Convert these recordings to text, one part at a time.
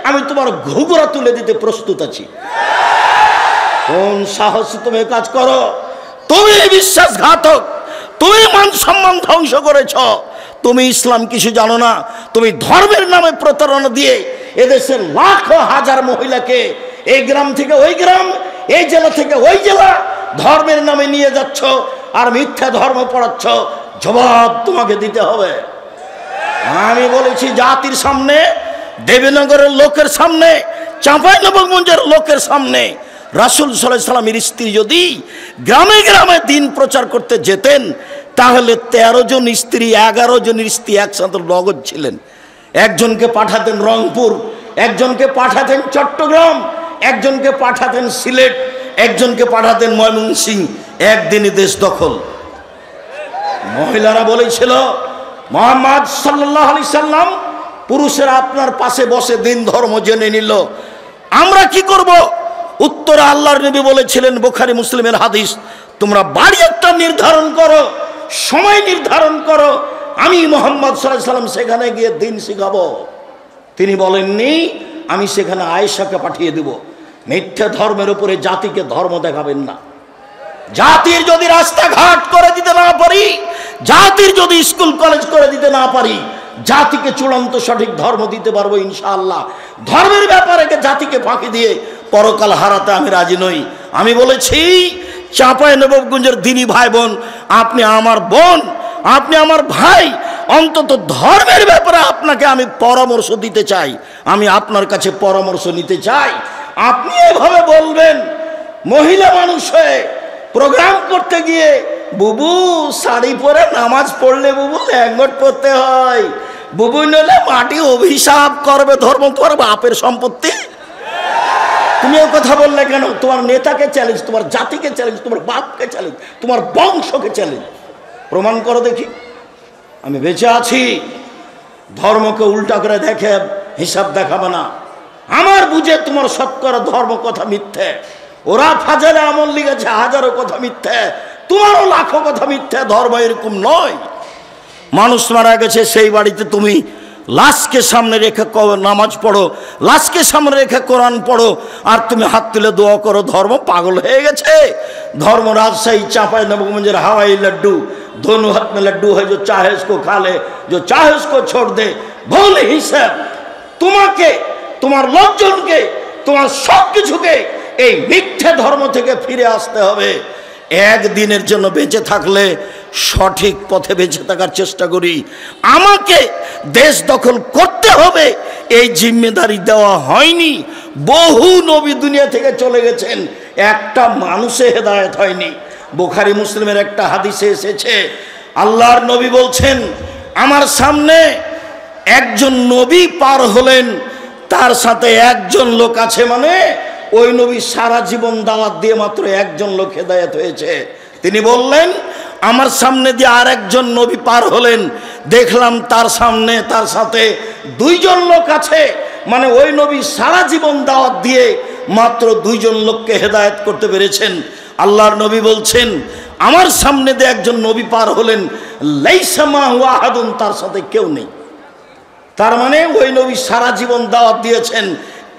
আমি তোমার ঘুঘুরা তুলে দিতে প্রস্তুত আছি। কোন সাহসে তুমি কাজ করো? তুমি বিশ্বাসঘাতক, তুমি মান সম্মান ধ্বংস করেছ। তুমি ইসলাম কিছু জানো না। তুমি ধর্মের নামে প্রতারণা দিয়ে এদেশের লাখো হাজার মহিলাকে এই গ্রাম থেকে ওই গ্রাম, এই জেলা থেকে ওই জেলা ধর্মের নামে নিয়ে যাচ্ছ আর মিথ্যা ধর্ম পড়াচ্ছ। জবাব তোমাকে দিতে হবে। আমি বলেছি জাতির সামনে, দেবীনগরের লোকের সামনে, চাঁপাইনবাবগঞ্জের লোকের সামনে, রাসূল সাল্লাল্লাহু আলাইহি সাল্লামের স্ত্রী যদি গ্রামে গ্রামে দিন প্রচার করতে যেতেন তাহলে 13 জন স্ত্রী 11 জনের স্ত্রী একসাথে নগদ ছিলেন। একজনকে পাঠাতেন রংপুর, একজনকে পাঠাতেন চট্টগ্রাম, একজনকে পাঠাতেন সিলেট, একজনকে পাঠাতেন ময়মনসিংহ। একদিনই দেশ দখল। মহিলারা বলেছিল মুহাম্মদ সাল্লাল্লাহু আলাইহি সাল্লাম পুরুষেরা আপনার পাশে বসে দিন ধর্ম জেনে নিল, আমরা কি করব? উত্তরে আল্লাহর নবী বলেছিলেন, বুখারী মুসলিমের হাদিস, তোমরা বাড়ি একটা নির্ধারণ করো, সময় নির্ধারণ করো, আমি মুহাম্মদ সাল্লাল্লাহু আলাইহি সাল্লাম সেখানে গিয়ে দিন শিখাবো। তিনি বলেননি আমি সেখানে আয়েশাকে পাঠিয়ে দেব। মিথ্যা ধর্মের উপরে জাতিকে ধর্ম দেখাবেন না। জাতির যদি রাস্তাঘাট করে দিতে না পারি, জাতির যদি স্কুল কলেজ করে দিতে না পারি, জাতিকে চূড়ান্ত সঠিক ধর্ম দিতে পারবো ইনশাআল্লাহ। ধর্মের ব্যাপারে জাতিকে ফাঁকি দিয়ে পরকাল হারাতে আমি রাজি নই। আমি বলেছি চাঁপাইনবাবগঞ্জের দিনী ভাই বোন, আপনি আমার বোন, আপনি আমার ভাই, অন্তত ধর্মের ব্যাপারে আপনাকে আমি পরামর্শ দিতে চাই, আমি আপনার কাছে পরামর্শ নিতে চাই। আপনি এভাবে বলবেন মহিলা মানুষ হয়ে প্রোগ্রাম করতে গিয়ে, বুবু শাড়ি পরে নামাজ পড়লে বুবু ল্যাঙ্গট পরতে হয়, বুবু নইলে মাটি অভিশাপ করবে, ধর্ম তোমার বাপের সম্পত্তি। তুমি ও কথা বললে কেন? তোমার নেতাকে চ্যালেঞ্জ, তোমার জাতিকে চ্যালেঞ্জ, তোমার বাপকে চ্যালেঞ্জ, তোমার বংশকে চ্যালেঞ্জ। প্রমাণ করো দেখি। আমি বেঁচে আছি, ধর্মকে উল্টা করে দেখে হিসাব দেখাবে না। আমার বুঝে তোমার শতকরা ধর্ম কথা মিথ্যে। ওরা ফাজালে আমল লিখেছে হাজারো কথা মিথ্যে, তোমারও লাখো কথা মিথ্যে। ধর্ম এরকম নয়। মানুষ মারা গেছে, সেই বাড়িতে তুমি লাশকে সামনে রেখে নামাজ পড়ো, লাশকে সামনে রেখে কোরআন পড়ো, আর তুমি হাত তুলে দোয়া করো। ধর্ম পাগল হয়ে গেছে। ধর্ম राजशाही चांपाइनबाबगंज हवाई लड्डू, दोनों हाथ में लड्डू है, जो चाहे उसको खा ले, जो चाहे उसको छोड़ दे। ভুল হিসাব। তোমাকে, তোমার লোকজনকে, তোমার সব কিছুকে এই মিথ্যে ধর্ম থেকে ফিরে আসতে হবে। একদিনের জন্য বেঁচে থাকলে সঠিক পথে বেঁচে থাকার চেষ্টা করি। আমাকে দেশ দখল করতে হবে এই জিম্মেদারি দেওয়া হয়নি। বহু নবী দুনিয়া থেকে চলে গেছেন, একটা মানুষে হেদায়েত হয়নি। বুখারী মুসলিমের একটা হাদিসে এসেছে, আল্লাহর নবী বলছেন, আমার সামনে একজন নবী পার হলেন, তার সাথে একজন লোক আছে, মানে ওই নবী সারা জীবন দাওয়াত দিয়ে মাত্র একজন লোক হেদায়েত হয়েছে। তিনি বললেন, আমার সামনে দিয়ে আর একজন নবী পার হলেন, দেখলাম তার সামনে তার সাথে দুইজন লোক আছে, মানে ওই নবী সারা জীবন দাওয়াত দিয়ে মাত্র দুইজন লোককে হেদায়েত করতে পেরেছেন। আল্লাহর নবী বলছেন, আমার সামনে দিয়ে একজন নবী পার হলেন, লাইসা মাহু আহাদুন, তার সাথে কেউ নেই। তার মানে ওই নবী সারা জীবন দাওয়াত দিয়েছেন,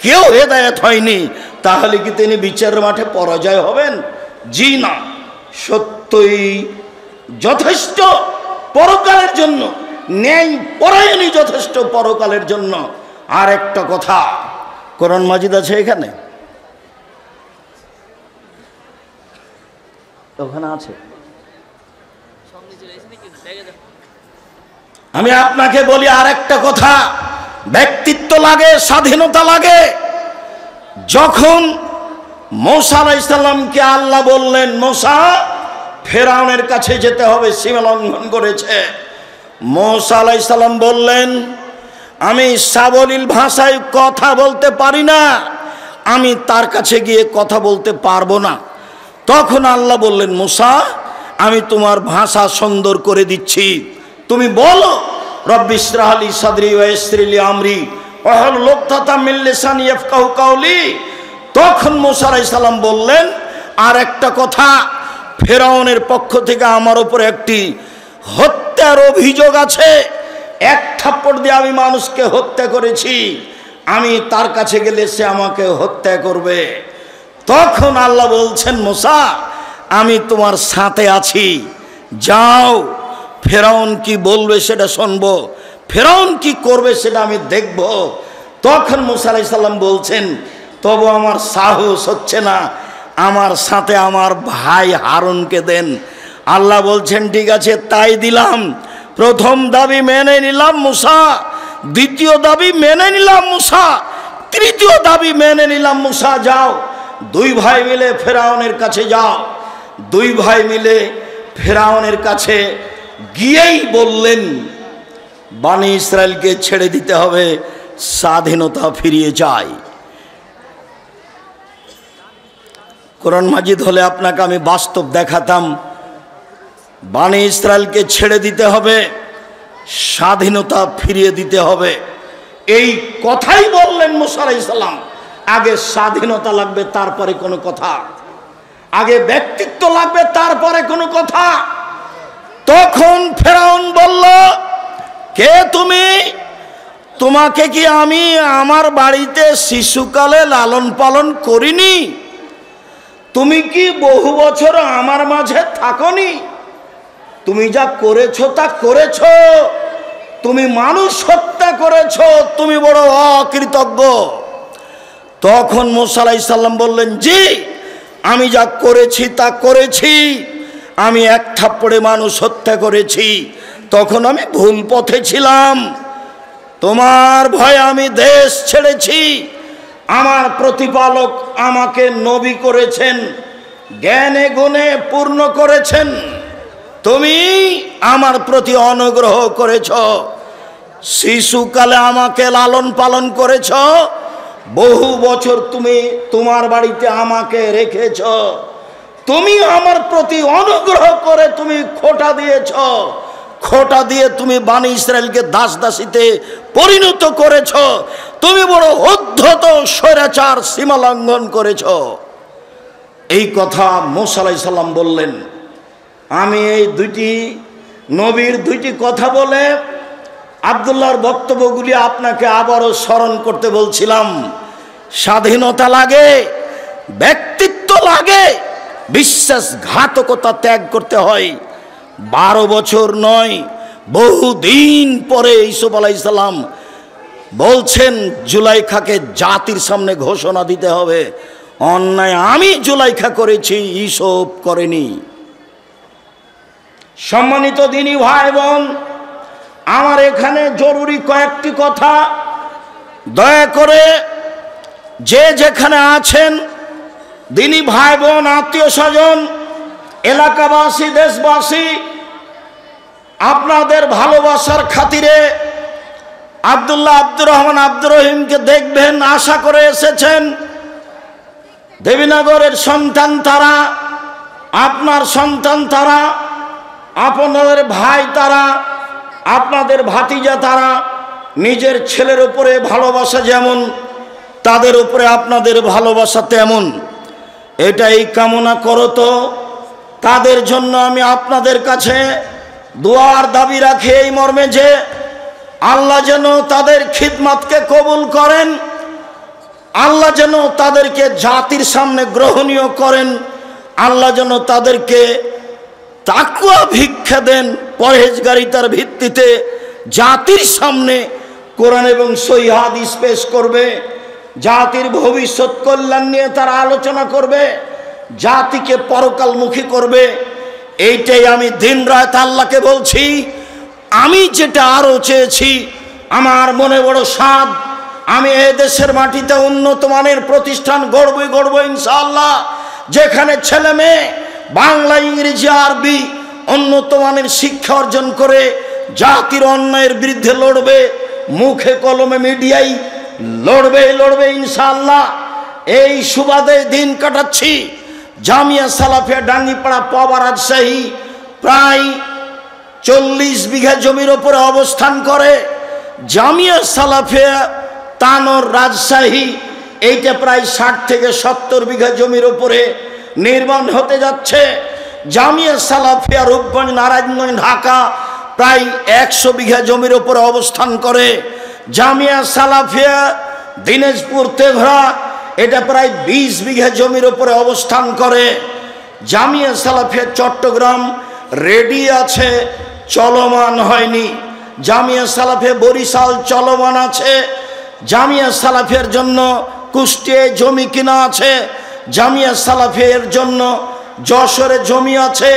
কেউ হেদায়েত হয়নি। তাহলে কি তিনি বিচারের মাঠে পরাজয় হবেন? জি না। সত্যই যথেষ্ট পরকালের জন্য, ন্যায় পরায়ণই যথেষ্ট পরকালের জন্য। আর একটা কথা, কোরআন মাজিদ আছে এখানে, ওখানে আছে। আমি আপনাকে বলি আর একটা কথা, ব্যক্তিত্ব লাগে, স্বাধীনতা লাগে। যখন মূসা আলাইহিস সালামকে আল্লাহ বললেন, মূসা ফেরাউনের কাছে যেতে হবে, সীমা লঙ্ঘন করেছে। মূসা আলাইহিস সালাম বললেন, আমি সাবলীল ভাষায় কথা বলতে পারি না, আমি তার কাছে গিয়ে কথা বলতে পারবো না। তখন আল্লাহ বললেন, মূসা আমি তোমার ভাষা সুন্দর করে দিচ্ছি, তুমি বলো রব্বি ইশরাহ লি সাদরি ওয়া ইয়াসসির লি আমরি ওয়াহলুল উকদাতাম মিন লিসানি ইয়াফকাহু কাওলি। তখন মূসা আলাইহিস সালাম বললেন, আর একটা কথা, ফেরাউনের পক্ষ থেকে আমার উপরে একটি হত্যার অভিযোগ আছে। এক থাপ্পড় দিয়ে আমি মানুষকে হত্যা করেছি, আমি তার কাছে গেলে সে আমাকে হত্যা করবে। তখন আল্লাহ বলছেন, মুসা আমি তোমার সাথে আছি, যাও ফেরাউন কি বলবে সেটা শুনবো, ফেরাউন কি করবে সেটা আমি দেখব। তখন মুসা আলাইহিস সালাম বলছেন, তবু আমার সাহস হচ্ছে না, আমার সাথে আমার ভাই হারুনকে দেন। আল্লাহ বলছেন, ঠিক আছে তাই দিলাম। প্রথম দাবি মেনে নিলাম মুসা, দ্বিতীয় দাবি মেনে নিলাম মুসা, তৃতীয় দাবি মেনে নিলাম মুসা, যাও দুই ভাই মিলে ফেরাউনের কাছে যাও। দুই ভাই মিলে ফেরাউনের কাছে গিয়েই বললেন, বনি ইসরায়েলকে ছেড়ে দিতে হবে, স্বাধীনতা ফিরিয়ে চাই। কোরআন মাজিদ হলে আপনাকে আমি বাস্তব দেখাতাম, বনি ইসরায়েলকে ছেড়ে দিতে হবে, স্বাধীনতা ফিরিয়ে দিতে হবে। এই কথাই বললেন মুসা আলাইহিস সালাম। আগে স্বাধীনতা লাগবে, তারপরে কোনো কথা, আগে ব্যক্তিত্ব লাগবে, তারপরে কোনো কথা। তখন ফেরাউন বলল, কে তুমি? তোমাকে কি আমি আমার বাড়িতে শিশুকালে লালন পালন করিনি? তুমি কি বহু বছর আমার মাঝে থাকনি? তুমি যা করেছো তা করেছো, তুমি মানুষ হত্যা করেছো, তুমি বড় অকৃতজ্ঞ। তখন মুসা আলাইহিস সালাম বললেন, জি আমি যা করেছি তা করেছি, আমি এক থাপ্পড়ে মানুষ হত্যা করেছি, তখন আমি ভুল পথে ছিলাম, তোমার ভয়ে আমি দেশ ছেড়েছি। আমার প্রতিপালক আমাকে নবী করেছেন, জ্ঞানে গুণে পূর্ণ করেছেন, তুমি আমার প্রতি অনুগ্রহ করেছ, শিশুকালে আমাকে লালন পালন করেছ, বহু বছর তুমি তোমার বাড়িতে আমাকে রেখেছ, তুমি আমার প্রতি অনুগ্রহ করে তুমি খোঁটা দিয়েছ, খোঁটা দিয়ে তুমি বনি ইসরায়েলকে দাস দাসীতে পরিণত করেছ, তুমি বড় উদ্ধত স্বৈরাচার সীমা লঙ্ঘন করেছ। এই কথা মুসা আলাইহিস সালাম বললেন। আমি এই দুইটি নবীর দুইটি কথা বলে আব্দুল্লাহর বক্তব্যগুলি আপনাকে আবারও স্মরণ করতে বলছিলাম। স্বাধীনতা লাগে, ব্যক্তিত্ব লাগে, বিশ্বাসঘাতকতা ত্যাগ করতে হয়। 12 বছর নয়, বহুদিন পরে ইউসুফ আলাইহিস সালাম বলছেন জুলাইখাকে জাতির সামনে ঘোষণা দিতে হবে, অন্যায় আমি জুলাইখা করেছি, ইউসুফ করেনি। সম্মানিত দিনী ভাই বোন, আমার এখানে জরুরি কয়েকটি কথা, দয়া করে যে যেখানে আছেন দিনী ভাই বোন, আত্মীয় স্বজন, এলাকাবাসী, দেশবাসী, আপনাদের ভালোবাসার খাতিরে আব্দুল্লাহ আব্দুর রহমান আব্দুর রহিমকে দেখবেন আশা করে এসেছেন। দেবীনগরের সন্তান তারা, আপনার সন্তান তারা, আপনাদের ভাই তারা, আপনাদের ভাতিজা তারা। নিজের ছেলের উপরে ভালোবাসা যেমন, তাদের উপরে আপনাদের ভালোবাসা তেমন। এটাই কামনা করো তো তাদের জন্য আমি আপনাদের কাছে দোয়ার দাবি রাখি এই মর্মে যে আল্লাহ যেন তাদের খিদমতকে কবুল করেন, আল্লাহ যেন তাদেরকে জাতির সামনে গ্রহণীয় করেন, আল্লাহ যেন তাদেরকে তাকওয়া ভিক্ষা দেন, পরহেজগারিতার ভিত্তিতে জাতির সামনে কোরআন এবং সহিহ হাদিস পেশ করবে, জাতির ভবিষ্যৎ কল্যাণ নিয়ে তারা আলোচনা করবে, জাতিকে পরকালমুখী করবে। এইটাই আমি দিনরাত আল্লাহকে বলছি। আমি যেটা আরও চেয়েছি, আমার মনে বড় স্বাদ, আমি এই দেশের মাটিতে উন্নত মানের প্রতিষ্ঠান গড়বই ইনশাআল্লাহ, যেখানে ছেলে মেয়ে বাংলা, ইংরেজি, আরবি উন্নত মানের শিক্ষা অর্জন করে জাতির অন্যায়ের বিরুদ্ধে লড়বে, মুখে কলমে মিডিয়ায় লড়বে ইনশাআল্লাহ। এই সুবাদে দিন কাটাচ্ছি। জামিয়া সালাফিয়া ডাঙ্গিপাড়া পাওয়া রাজশাহী প্রায় 40 বিঘা জমির উপরে অবস্থান করে। জামিয়া সালাফিয়া তানোর রাজশাহী, এইটা প্রায় 60 থেকে 70 বিঘা জমির উপরে নির্মাণ হতে যাচ্ছে। জামিয়া সালাফিয়া রূপগঞ্জ, নারায়ণগঞ্জ, ঢাকা প্রায় 100 বিঘা জমির উপরে অবস্থান করে। জামিয়া সালাফিয়া দিনাজপুর তেঘরা, এটা প্রায় 20 বিঘা জমির উপরে অবস্থান করে। জামিয়া সালাফিয়া চট্টগ্রাম রেডি আছে, চলমান হয়নি। জামিয়া সালাফিয়া বরিশাল চলমান আছে। জামিয়া সালাফিয়ার জন্য কুষ্টিয়ায় জমি কিনা আছে। জামিয়া সালাফিয়ার জন্য যশোরে জমি আছে।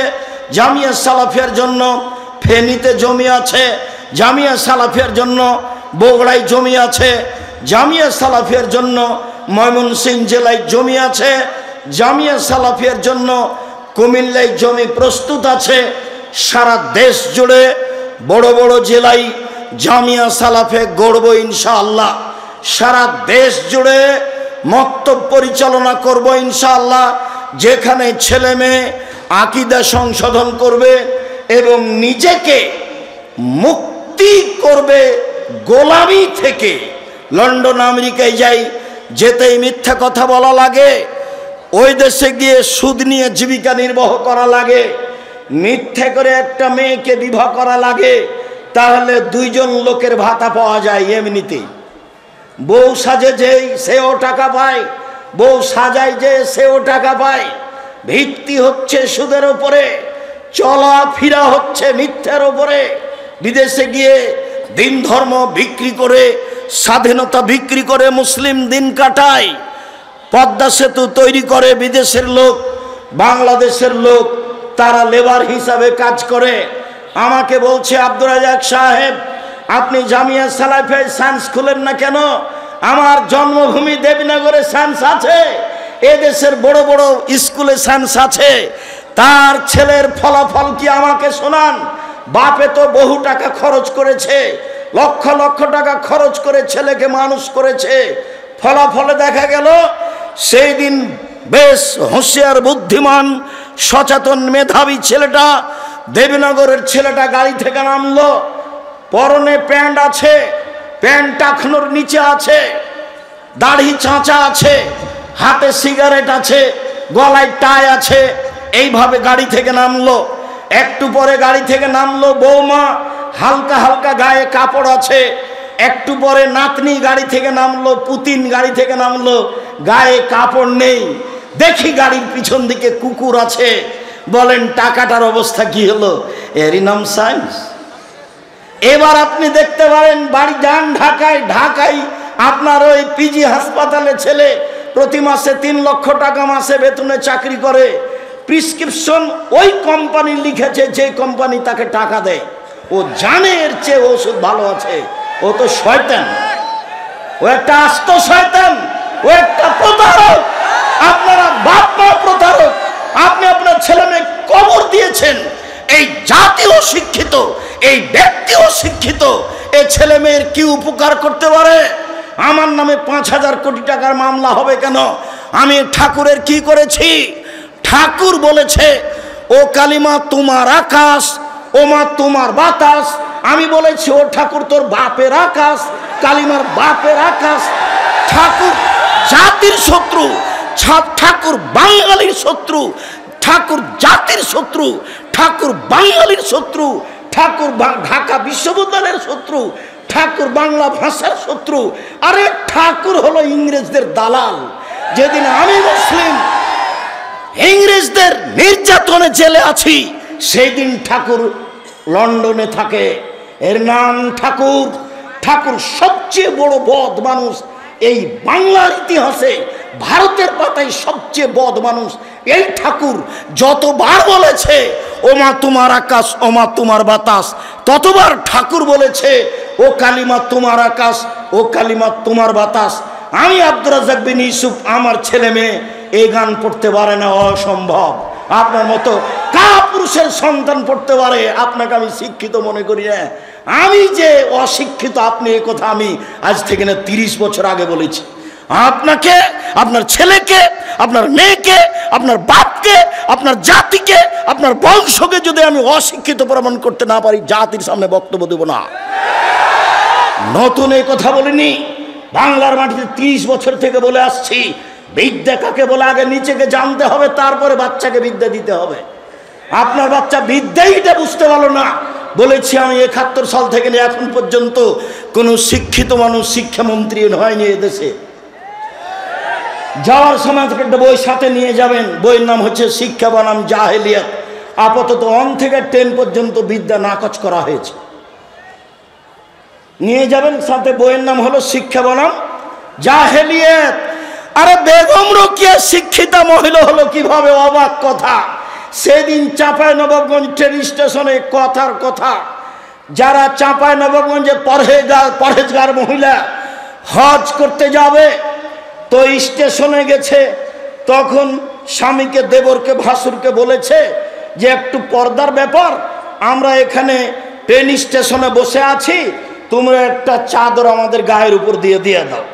জামিয়া সালাফিয়ার জন্য ফেনীতে জমি আছে। জামিয়া সালাফিয়ার জন্য বগুড়ায় জমি আছে। জামিয়া সালাফিয়ার জন্য ময়মনসিংহ জেলায় জমি আছে। জামিয়া সালাফিয়ার জন্য কুমিল্লায় জমি প্রস্তুত আছে। সারা দেশ জুড়ে বড় বড় জেলায় জামিয়া সালাফে গড়ব ইনশাআল্লাহ। সারা দেশ জুড়ে মক্তব পরিচালনা করব ইনশাআল্লাহ। যেখানে ছেলে মেয়ে আকীদা সংশোধন করবে এবং নিজেকে মুক্তি করবে গোলামি থেকে। লন্ডন আমেরিকায় যাই, যেতেই মিথ্যা কথা বলা লাগে, ওই দেশে গিয়ে সুদ নিয়ে জীবিকা নির্বাহ করা লাগে, মিথ্যে করে একটা মেয়েকে বিবাহ করা লাগে, তাহলে 2 জন লোকের ভাতা পাওয়া যায় এমনিতেই। বউ সাজে যেই সেও টাকা পায়, বউ সাজায় যে সেও টাকা পায়। ভিত্তি হচ্ছে সুদের উপরে, চলাফেরা হচ্ছে মিথ্যার উপরে। বিদেশে গিয়ে দিন ধর্ম বিক্রি করে, স্বাধীনতা বিক্রি করে মুসলিম দিন কাটায়। পদ্মা সেতু তৈরি করে বিদেশের লোক, বাংলাদেশের লোক তারা লেবার হিসাবে কাজ করে। আমাকে বলছে, আব্দুর রাজাক সাহেব, আপনি জামিয়া সালাফিয়ায় সায়েন্স খুলেন না কেন? আমার জন্মভূমি দেবীনগরে সায়েন্স আছে, এদেশের বড় বড় স্কুলে সায়েন্স আছে। তার ছেলের ফলাফল কি আমাকে শোনান। বাপে তো বহু টাকা খরচ করেছে, লক্ষ লক্ষ টাকা খরচ করে ছেলেকে মানুষ করেছে। ফলাফলে দেখা গেল সেই দিন বেশ হুঁশিয়ার বুদ্ধিমান সচেতন মেধাবী ছেলেটা, দেবীনগরের ছেলেটা গাড়ি থেকে নামলো। পরনে প্যান্ট আছে, প্যান্ট টাকনোর নিচে আছে, দাড়ি চাঁচা আছে, হাতে সিগারেট আছে, গলায় টাই আছে। এইভাবে গাড়ি থেকে নামলো। একটু পরে গাড়ি থেকে নামলো বৌমা, হালকা হালকা গায়ে কাপড় আছে। একটু পরে নাতনি গাড়ি থেকে নামলো, পুতিন গাড়ি থেকে নামলো, গায়ে কাপড় নেই। দেখি গাড়ির পিছন দিকে কুকুর আছে। বলেন টাকাটার অবস্থা কি হলো? এরই নাম সায়েন্স। এবার আপনি দেখতে পারেন, বাড়ি যান ঢাকায়, ঢাকায় আপনার ওই পিজি হাসপাতালে ছেলে প্রতি মাসে 3 লক্ষ টাকা মাসে বেতনে চাকরি করে। প্রিসক্রিপশন ওই কোম্পানি লিখেছে যে কোম্পানি তাকে টাকা দেয়। ও জানে এর চেয়ে ওষুধ ভালো আছে। ও তো শয়তান, ও একটা আস্ত শয়তান, ও একটা প্রতারক। আপনারা বাপ মা প্রতারক। আপনি আপনার ছেলে মেয়ে কবর দিয়েছেন। এই জাতিও শিক্ষিত, এই ব্যক্তিও শিক্ষিত। এই ছেলে মেয়ের কি উপকার করতে পারে? আমার নামে 5,000 কোটি টাকার মামলা হবে কেন? আমি ঠাকুরের কি করেছি? ঠাকুর বলেছে, ও কালিমা তোমার আকাশ, ও মা তোমার বাতাস। আমি বলেছি, ও ঠাকুর তোর বাপের আকাশ, কালিমার বাপের আকাশ। ঠাকুর জাতির শত্রু, ঠাকুর বাঙালির শত্রু, ঠাকুর জাতির শত্রু, ঠাকুর বাঙালির শত্রু, ঠাকুর ঢাকা বিশ্ববিদ্যালয়ের শত্রু, ঠাকুর বাংলা ভাষার শত্রু। আরে ঠাকুর হলো ইংরেজদের দালাল। যেদিন আমি মুসলিম ইংরেজদের নির্যাতনে জেলে আছি, সেই দিন ঠাকুর লন্ডনে থাকে। এর নাম ঠাকুর। ঠাকুর সবচেয়ে বড় বদ মানুষ এই বাংলার ইতিহাসে, ভারতের পাতায় সবচেয়ে বদ মানুষ এই ঠাকুর। যতবার বলেছে ও মা তোমার আকাশ, ও মা তোমার বাতাস, ততবার ঠাকুর বলেছে ও কালিমা তোমার আকাশ, ও কালিমা তোমার বাতাস। আমি আব্দুর রাজ্জাক বিন ইউসুফ, আমার ছেলে মেয়ে এই গান পড়তে পারে না, অসম্ভব। আপনার মতো কাপুরুষের সন্তান পড়তে পারে, আপনাকে আমি শিক্ষিত মনে করি না। আমি যে অশিক্ষিত, আপনি এই কথা আমি আজ থেকে না 30 বছর আগে বলেছি। আপনাকে, আপনার ছেলেকে, আপনার মেয়েকে, আপনার বাপকে, আপনার জাতিকে, আপনার বংশকে যদি আমি অশিক্ষিত প্রমাণ করতে না পারি, জাতির সামনে বক্তব্য দেব না। নতুন এই কথা বলিনি, বাংলার মাটিতে 30 বছর থেকে বলে আসছি। বিদ্যা কাকে বলে আগে নিজেকে জানতে হবে, তারপরে বাচ্চাকে বিদ্যা দিতে হবে। আপনার বাচ্চা বিদ্যাইটা বুঝতে পারলো না। বলেছি আমি 71 সাল থেকে এখন পর্যন্ত কোনো শিক্ষিত মানুষ শিক্ষামন্ত্রী হয়নি এদেশে। যাওয়ার সময় থেকে একটা বই সাথে নিয়ে যাবেন, বইয়ের নাম হচ্ছে শিক্ষা বনাম জাহেলিয়াত। আপাতত 1 থেকে 10 পর্যন্ত বিদ্যা নাকচ করা হয়েছে, নিয়ে যাবেন সাথে। বইয়ের নাম হলো শিক্ষা বনাম জাহেলিয়াত। আরে বেগম রোকেয়া শিক্ষিতা মহিলা হলো কিভাবে? অবাক কথা। সেদিন চাঁপাইনবাবগঞ্জ ট্রেন স্টেশনে কথার কথা, যারা চাঁপাইনবাবগঞ্জে পরহেজগার মহিলা হজ করতে যাবে, তো স্টেশনে গেছে, তখন স্বামীকে, দেবরকে, ভাসুরকে বলেছে যে একটু পর্দার ব্যাপার, আমরা এখানে ট্রেন স্টেশনে বসে আছি, তোমরা একটা চাদর আমাদের গায়ের উপর দিয়ে দাও।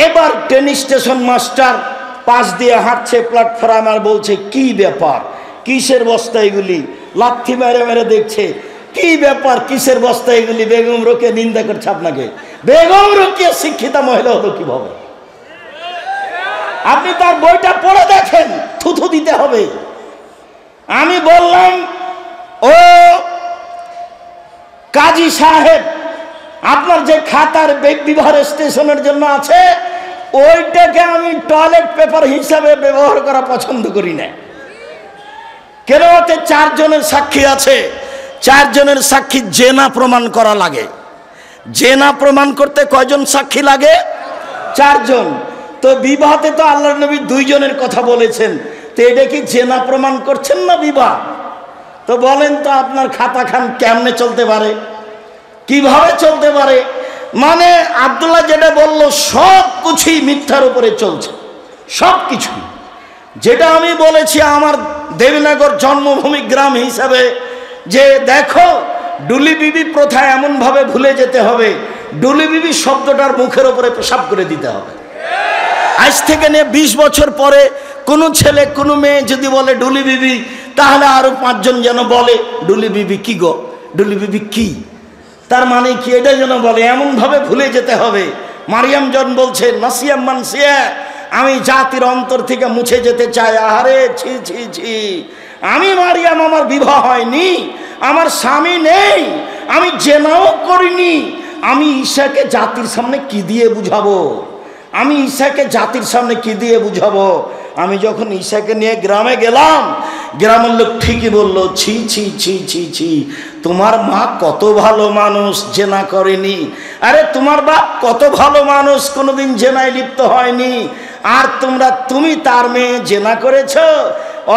এবার ট্রেন স্টেশন মাস্টার পাশ দিয়ে হাঁটছে প্ল্যাটফর্ম, আর বলছে কি ব্যাপার, কিসের বস্তা এগুলি? লাথি মেরে মেরে দেখছে কি ব্যাপার, কিসের বস্তা এগুলি? বেগম রোকেয়া নিন্দা করছে আপনাকে। বেগম রোকেয়া শিক্ষিতা মহিলা হলো কিভাবে? আপনি তার বইটা পড়ে দেখেন, থুথু দিতে হবে। আমি বললাম, ও কাজী সাহেব, আপনার যে খাতার বিবাহ স্টেশনের জন্য আছে, ওইটাকে আমি টয়লেট পেপার হিসাবে ব্যবহার করা পছন্দ করি না। কেন? ওতে 4 জনের সাক্ষী আছে, 4 জনের সাক্ষী জেনা প্রমাণ করা লাগে। জেনা প্রমাণ করতে কয়জন সাক্ষী লাগে? 4 জন। তো বিবাহতে তো আল্লাহর নবী 2 জনের কথা বলেছেন, তো এটা কি জেনা প্রমাণ করছেন না বিবাহ? তো বলেন তো আপনার খাতা খান কেমনে চলতে পারে, কিভাবে চলতে পারে? মানে আব্দুল্লাহ যেটা বলল সব কিছুই মিথ্যার উপরে চলছে, সব কিছু। যেটা আমি বলেছি আমার দেবীনগর জন্মভূমি গ্রাম হিসাবে, যে দেখো ডুলি বিবি প্রথা এমনভাবে ভুলে যেতে হবে, ডুলি বিবি শব্দটার মুখের উপরে পেশাব করে দিতে হবে। আজ থেকে নিয়ে 20 বছর পরে কোনো ছেলে কোনো মেয়ে যদি বলে ডুলি বিবি, তাহলে আরো 5 জন যেন বলে ডুলি বিবি কি গো, ডুলি বিবি কি, তার মানে কি, এটা যেন বলে। এমনভাবে ভুলে যেতে হবে। মারিয়াম জন বলছে নাসিয়াম মানসিয়া, আমি জাতির অন্তর থেকে মুছে যেতে চাই। আহারে ছি ছি ছি, আমি মারিয়াম, আমার বিবাহ হয়নি, আমার স্বামী নেই, আমি জেনাও করিনি, আমি ঈশাকে জাতির সামনে কি দিয়ে বুঝাবো? আমি ঈশাকে জাতির সামনে কি দিয়ে বুঝাবো? আমি যখন ঈশাকে নিয়ে গ্রামে গেলাম, গ্রামের লোক ঠিকই বললো, ছি ছি ছি ছি ছি, তোমার মা কত ভালো মানুষ, জেনা করেনি। আরে তোমার বাপ কত ভালো মানুষ, কোনোদিন জেনায় লিপ্ত হয়নি। আর তুমি তার মেয়ে জেনা করেছ,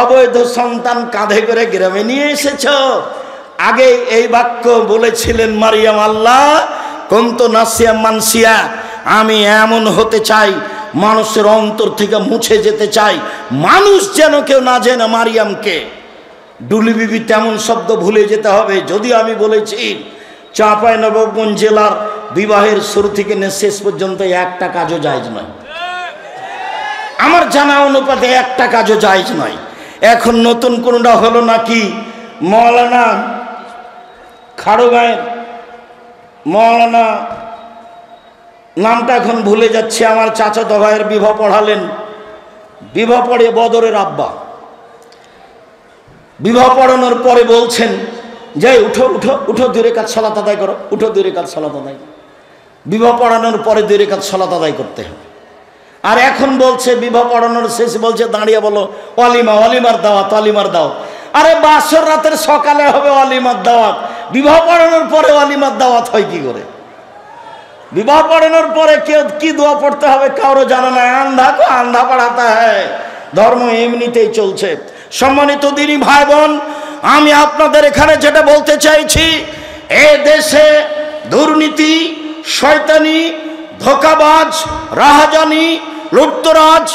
অবৈধ সন্তান কাঁধে করে গ্রামে নিয়ে এসেছ। আগে এই বাক্য বলেছিলেন মারিয়াম, আল্লাহ কুনতু নাসিয়া মানসিয়া, আমি এমন হতে চাই, মানুষের অন্তর থেকে মুছে যেতে চাই, মানুষ যেন কেউ না জেনে মারিয়ামকে। ডুলি বিবি তেমন শব্দ ভুলে যেতে হবে। যদিও আমি বলেছি চাঁপাইনবাবগঞ্জ জেলার বিবাহের শুরু থেকে শেষ পর্যন্ত একটা কাজও জায়েজ নয়, আমার জানা অনুপাতে একটা কাজও জায়েজ নয়। এখন নতুন কোনটা হলো নাকি, মৌলানা খাড়গাঁয়ের মৌলানা, নামটা এখন ভুলে যাচ্ছে, আমার চাচাতো ভাইয়ের বিবাহ পড়ালেন, বিবাহ পড়ে বদরের আব্বা, বিবাহ পড়ানোর পরে বলছেন যে উঠো উঠো উঠো, 2 রাকাত সালাত আদায় করো, উঠো 2 রাকাত সালাত আদায়। বিবাহ পড়ানোর পরে 2 রাকাত সালাত আদায় করতে হবে। আর এখন বলছে বিবাহ পড়ানোর শেষে বলছে দাঁড়িয়ে বলো অলিমা, অলিমার দাওয়াত, অলিমার দাওয়াত। আরে বাসর রাতের সকালে হবে অলিমার দাওয়াত, বিবাহ পড়ানোর পরে অলিমার দাওয়াত হয় কি করে? বিবাহ পড়ানোর পরে কেউ কি দোয়া পড়তে হবে কারো জানা নাই। আন্ধা কো আন্ধা পড়াতা হয়, ধর্ম এমনিতেই চলছে। সম্মানিত দিনী ভাই বোন, আমি আপনাদের এখানে যেটা বলতে চাইছি, এ দেশে দুর্নীতি, শয়তানি, ধোঁকাবাজ, রাহাজানি, লুটতরাজ,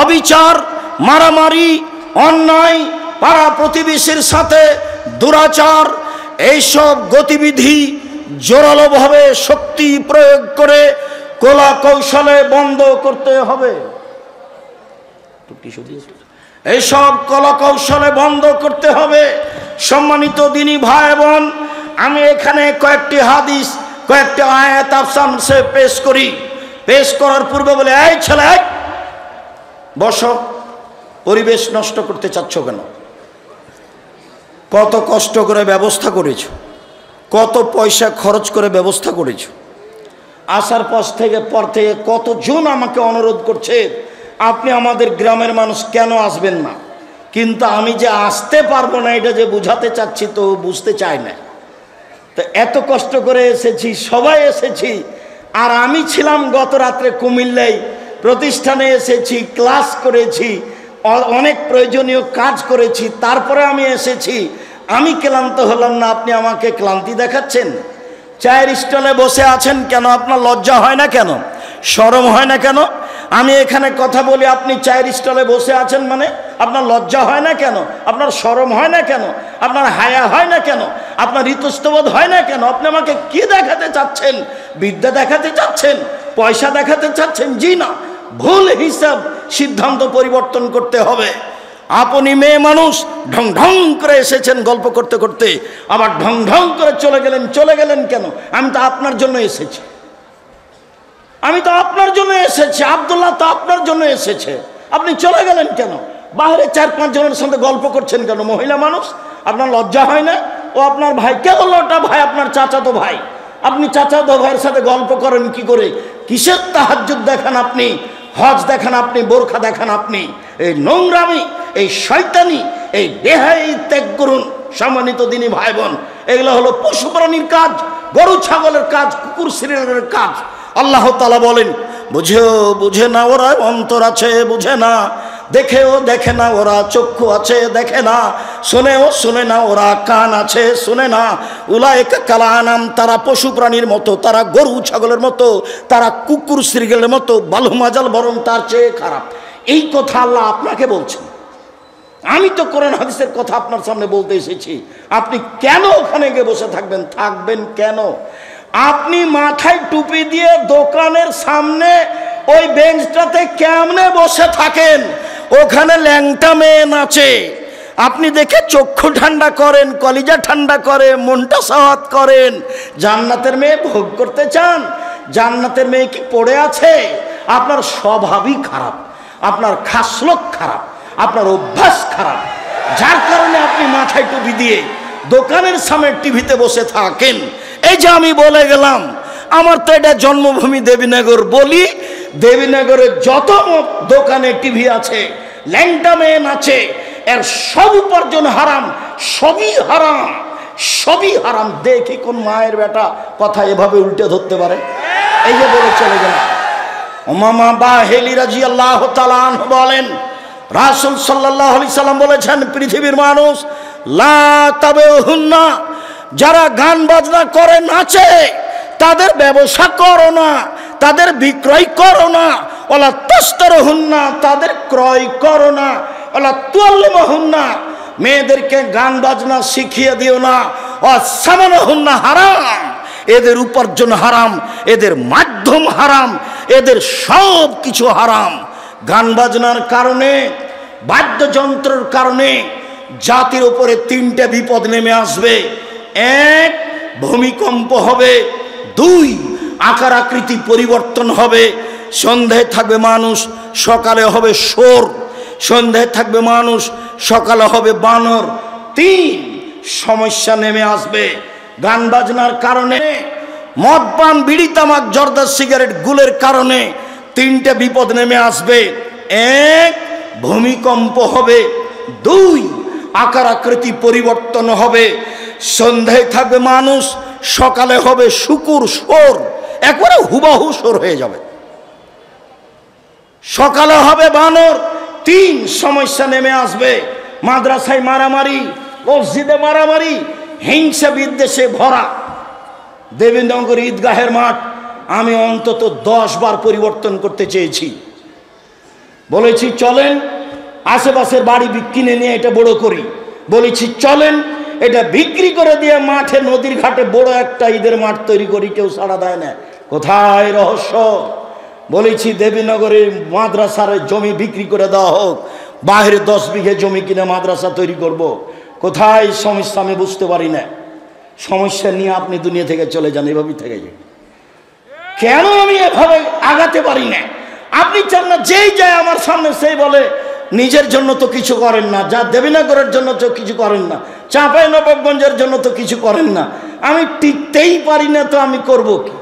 অবিচার, মারামারি, অন্যায়, পাড়া প্রতিবেশীর সাথে দুরাচার, এইসব গতিবিধি জোরালোভাবে শক্তি প্রয়োগ করে কলা কৌশলে বন্ধ করতে হবে। এইসব কলা কৌশলে বন্ধ করতে হবে। সম্মানিত দিনী ভাই বোন, আমি এখানে কয়েকটি হাদিস, কয়েকটি আয়াত আফসানসে পেশ করি। পেশ করার পূর্বে বলে, এই ছেলে বসো, পরিবেশ নষ্ট করতে চাচ্ছ কেন? কত কষ্ট করে ব্যবস্থা করেছো, কত পয়সা খরচ করে ব্যবস্থা করেছো, আসার পর থেকে কতজন আমাকে অনুরোধ করছে, আপনি আমাদের গ্রামের মানুষ কেন আসবেন না? কিন্তু আমি যে আসতে পারবো না এটা যে বুঝাতে চাচ্ছি তো বুঝতে চায় না। তো এত কষ্ট করে এসেছি, সবাই এসেছি। আর আমি ছিলাম গত রাত্রে কুমিল্লায়, প্রতিষ্ঠানে এসেছি, ক্লাস করেছি, অনেক প্রয়োজনীয় কাজ করেছি, তারপরে আমি এসেছি। আমি ক্লান্ত হলাম না, আপনি আমাকে ক্লান্তি দেখাচ্ছেন? চায়ের স্টলে বসে আছেন কেন? আপনার লজ্জা হয় না কেন? শরম হয় না কেন? আমি এখানে কথা বলি, আপনি চায়ের স্টলে বসে আছেন, মানে আপনার লজ্জা হয় না কেন? আপনার শরম হয় না কেন? আপনার হায়া হয় না কেন? আপনার ইতস্তবোধ হয় না কেন? আপনি আমাকে কি দেখাতে চাচ্ছেন? বিদ্যা দেখাতে চাচ্ছেন? পয়সা দেখাতে চাচ্ছেন? জি না, ভুল হিসাব, সিদ্ধান্ত পরিবর্তন করতে হবে। আপনি মেয়ে মানুষ, ঢং ঢং করে এসেছেন গল্প করতে করতে, আবার ঢং ঢং করে চলে গেলেন কেন? আমি তো আপনার জন্য এসেছি, আব্দুল্লাহ তো আপনার জন্য এসেছে, আপনি চলে গেলেন কেন? বাইরে 4-5 জনের সাথে গল্প করছেন কেন? মহিলা মানুষ, আপনার লজ্জা হয় না? ও আপনার ভাই, কে বললো ওটা ভাই? আপনার চাচাতো ভাই। আপনি চাচাতো ভাইয়ের সাথে গল্প করেন কি করে? কিসের তাহাজ্জুদ দেখান আপনি, হজ দেখান আপনি, বোরখা দেখান আপনি? এই নোংরামি, এই শয়তানি, এই বেহাই ত্যাগ করুন। সম্মানিত দিনী ভাই বোন, এগুলো হলো পশু প্রাণীর কাজ, গরু ছাগলের কাজ, কুকুর সিরিয়ালের কাজ। আল্লাহ তাআলা বলেন, বুঝে না ওরা, অন্তর আছে বুঝে না, দেখেও দেখে না ওরা, চক্ষু আছে দেখে না, শোনেও শোনে না ওরা, কান আছে শোনে না। উলাইকা কাল আনাম, তারা পশু প্রাণীর মতো, তারা গরু ছাগলের মতো, তারা কুকুর সিরিয়ালের মতো, বালুমাজাল, বরং তার চেয়ে খারাপ। এই কথা আল্লাহ আপনাকে বলছেন। আমি তো কোরআন হাদিসের কথা আপনার সামনে বলতে এসেছি। আপনি কেন ওখানে গিয়ে বসে থাকবেন কেন? আপনি মাথায় টুপি দিয়ে দোকানের সামনে ওই বেঞ্চটাতে কেমনে বসে থাকেন? ওখানে ল্যাংটা মেয়ে নাচে, আপনি দেখে চক্ষু ঠান্ডা করেন, কলিজা ঠান্ডা করে, মনটা সাওয়াত করেন। জান্নাতের মেয়ে ভোগ করতে চান? জান্নাতের মেয়ে কি পড়ে আছে? আপনার স্বভাবই খারাপ, আপনার খাসলত খারাপ, আপনার অভ্যাস খারাপ, যার কারণে আপনি মাথায় টুপি দিয়ে দোকানের সামনে টিভিতে বসে থাকেন। এই যে আমি বলে গেলাম, আমার তো এটা জন্মভূমি দেবীনগর, বলি দেবীনগরের যত দোকানে টিভি আছে, ল্যাংটা মেয়ে নাচে, এর সব উপার্জন হারাম, সবই হারাম, সবই হারাম। দেখি কোন মায়ের বেটা কথা এভাবে উল্টে ধরতে পারে। এই যে বলে চলে গেলাম। উমামা বাহেলি রাদিয়াল্লাহু তাআলা আনহু বলেন, রাসূল সাল্লাল্লাহু আলাইহি সাল্লাম বলেছেন, পৃথিবীর মানুষ লা তাবেহুন্না, যারা গান বাজনা করে নাচে তাদের ব্যবসা করো না, তাদের বিক্রয় করো না। ওলা তাস্তারহুন্না, তাদের ক্রয় করো না। ওলা তুআল্লিমুহুন্না, মেয়েদেরকে গান বাজনা শিখিয়ে দিও না। ওয়াসামানুহুন্না হারাম, এদের উপার্জন হারাম, এদের মাধ্যম হারাম, এদের সব কিছু হারাম। গান বাজনার কারণে, বাদ্যযন্ত্রের কারণে জাতির উপরে 3টে বিপদ নেমে আসবে। 1, ভূমিকম্প হবে। 2, আকার আকৃতি পরিবর্তন হবে। সন্ধ্যায় থাকবে মানুষ, সকালে হবে শোর। সন্ধ্যায় থাকবে মানুষ, সকালে হবে বানর। 3, সমস্যা নেমে আসবে গান বাজনার কারণে। মদ পান, বিড়ি, তামাক, জর্দা, সিগারেট, গুলের কারণে 3টে বিপদ নেমে আসবে। 1, ভূমিকম্প হবে। 2, আকার আকৃতি পরিবর্তন হবে। সন্ধ্যায় থাকবে মানুষ, সকালে হবে শুকুর, সোর, একবারে হুবাহু সোর হয়ে যাবে। সকালে হবে বানর। 3, সমস্যা নেমে আসবে। মাদ্রাসায় মারামারি, মসজিদে মারামারি, হিংসা বিদ্বেষে ভরা। দেবীনগর ঈদগাহের মাঠ আমি অন্তত 10 বার পরিবর্তন করতে চেয়েছি। বলেছি চলেন আশেপাশের বাড়ি কিনে নিয়ে এটা বড় করি। বলেছি চলেন এটা বিক্রি করে দিয়ে মাঠে, নদীর ঘাটে বড় একটা ঈদের মাঠ তৈরি করি। কেউ সাড়া দেয় না। কোথায় রহস্য? বলেছি দেবীনগরের মাদ্রাসার জমি বিক্রি করে দেওয়া হোক, বাইরে 10 বিঘে জমি কিনে মাদ্রাসা তৈরি করব। কোথায় সমস্যা আমি বুঝতে পারি না। সমস্যা নিয়ে আপনি দুনিয়া থেকে চলে যান, এভাবেই থেকে যান। কেন আমি এভাবে আগাতে পারি না? আপনি চান না যেই যায় আমার সামনে সেই বলে নিজের জন্য তো কিছু করেন না, যা দেবীনগরের জন্য তো কিছু করেন না, চাঁপাইনবাবগঞ্জের জন্য তো কিছু করেন না। আমি টিকতেই পারি না, তো আমি করব কি?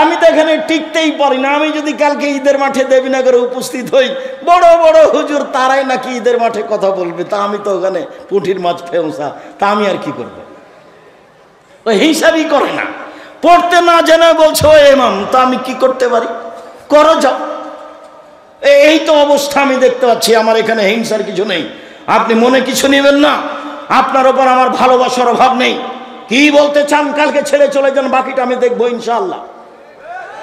আমি তো এখানে টিকতেই পারি না। আমি যদি কালকে ঈদের মাঠে দেবীনগরে উপস্থিত হই, বড় বড় হুজুর তারাই নাকি ঈদের মাঠে কথা বলবে, তা আমি তো ওখানে পুঁটির মাছ ফেমসা, তা আমি আর কি করব? ওই হিসাবই করে না, পড়তে না জেনে বলছে ও ইমাম, তা আমি কি করতে পারি? করো যাও। এই তো অবস্থা আমি দেখতে পাচ্ছি। আমার এখানে হিংসার কিছু নেই, আপনি মনে কিছু নেবেন না। আপনার ওপর আমার ভালোবাসার অভাব নেই। কি বলতে চান কালকে ছেড়ে চলে যান, বাকিটা আমি দেখবো ইনশাআল্লাহ।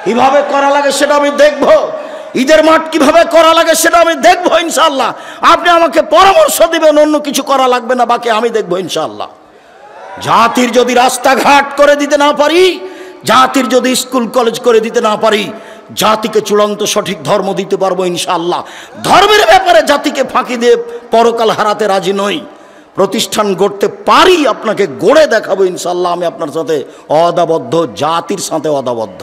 কিভাবে করা লাগে সেটা আমি দেখবো, ঈদের মাঠ কিভাবে করা লাগে সেটা আমি দেখবো ইনশাআল্লাহ। আপনি আমাকে পরামর্শ দিবেন, অন্য কিছু করা লাগবে না, বাকি আমি দেখবো ইনশাআল্লাহ। জাতির যদি রাস্তাঘাট করে দিতে না পারি, জাতির যদি স্কুল কলেজ করে দিতে না পারি, জাতিকে চূড়ান্ত সঠিক ধর্ম দিতে পারবো ইনশাআল্লাহ। ধর্মের ব্যাপারে জাতিকে ফাঁকি দিয়ে পরকাল হারাতে রাজি নই। প্রতিষ্ঠান গড়তে পারি, আপনাকে গড়ে দেখাবো ইনশাআল্লাহ। আমি আপনার সাথে অদাবদ্ধ, জাতির সাথে অদাবদ্ধ।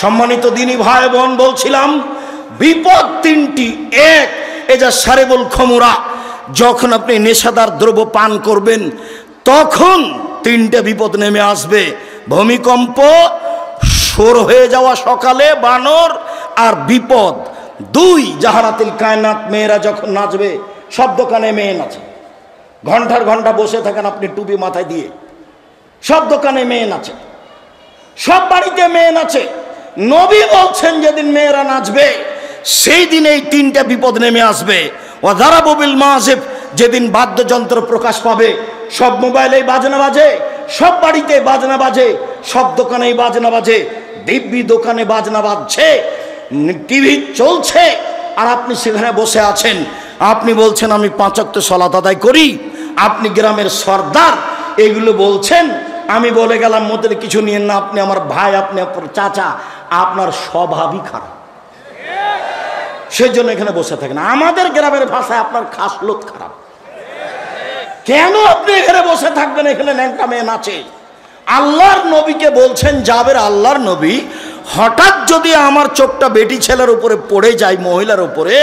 সম্মানিত দিনী ভাই বোন, বলছিলাম বিপদ তিনটি। এক, এজা সারেবুল খমুরা, যখন আপনি নেশাদার দ্রব্য পান করবেন তখন তিনটে বিপদ নেমে আসবে। ভূমিকম্প, সর হয়ে যাওয়া সকালে বানর, আর বিপদ। দুই, জাহারাতিল কায়নাত, মেয়েরা যখন নাচবে, সব দোকানে মেয়ে নাচে, ঘন্টার ঘন্টা বসে থাকেন আপনি টুপি মাথায় দিয়ে, সব দোকানে মেয়ে নাচে, সব বাড়িতে মেয়ে নাচে। নবী বলছেন যেদিন মেয়েরা নাচবে সেই দিন এই তিনটা বিপদ নেমে আসবে। ওয়াদারাবু বিল মাযিব, যেদিন বাদ্যযন্ত্র প্রকাশ পাবে, সব মোবাইলেই বাজনা বাজে, সব বাড়িতে বাজনা বাজে, সব দোকানেই বাজনা বাজে, দিব্যি দোকানে বাজনা বাজছে, টিভি চলছে, আর আপনি সেখানে বসে আছেন। আপনি বলছেন আমি 5 ওয়াক্ত সালাত আদায় করি, আপনি গ্রামের সর্দার, এগুলো বলছেন। আমি বলে গেলাম মধ্যে কিছু নিয়েন না, আপনি আমার ভাই, আপনি আপনার চাচা, আপনার স্বভাবই খারাপ, সেই জন্য এখানে বসে থাকেন। আমাদের গ্রামের ভাষায় আপনার খাসলত খারাপ। কেন আপনি এখানে বসে থাকবেন? এখানে ন্যাংটা মেয়ে নাচে। আল্লাহর নবীকে বলছেন, জাবের আল্লাহর নবী, হঠাৎ যদি আমার চোখটা বেটি ছেলের উপরে পড়ে যায়, মহিলার উপরে,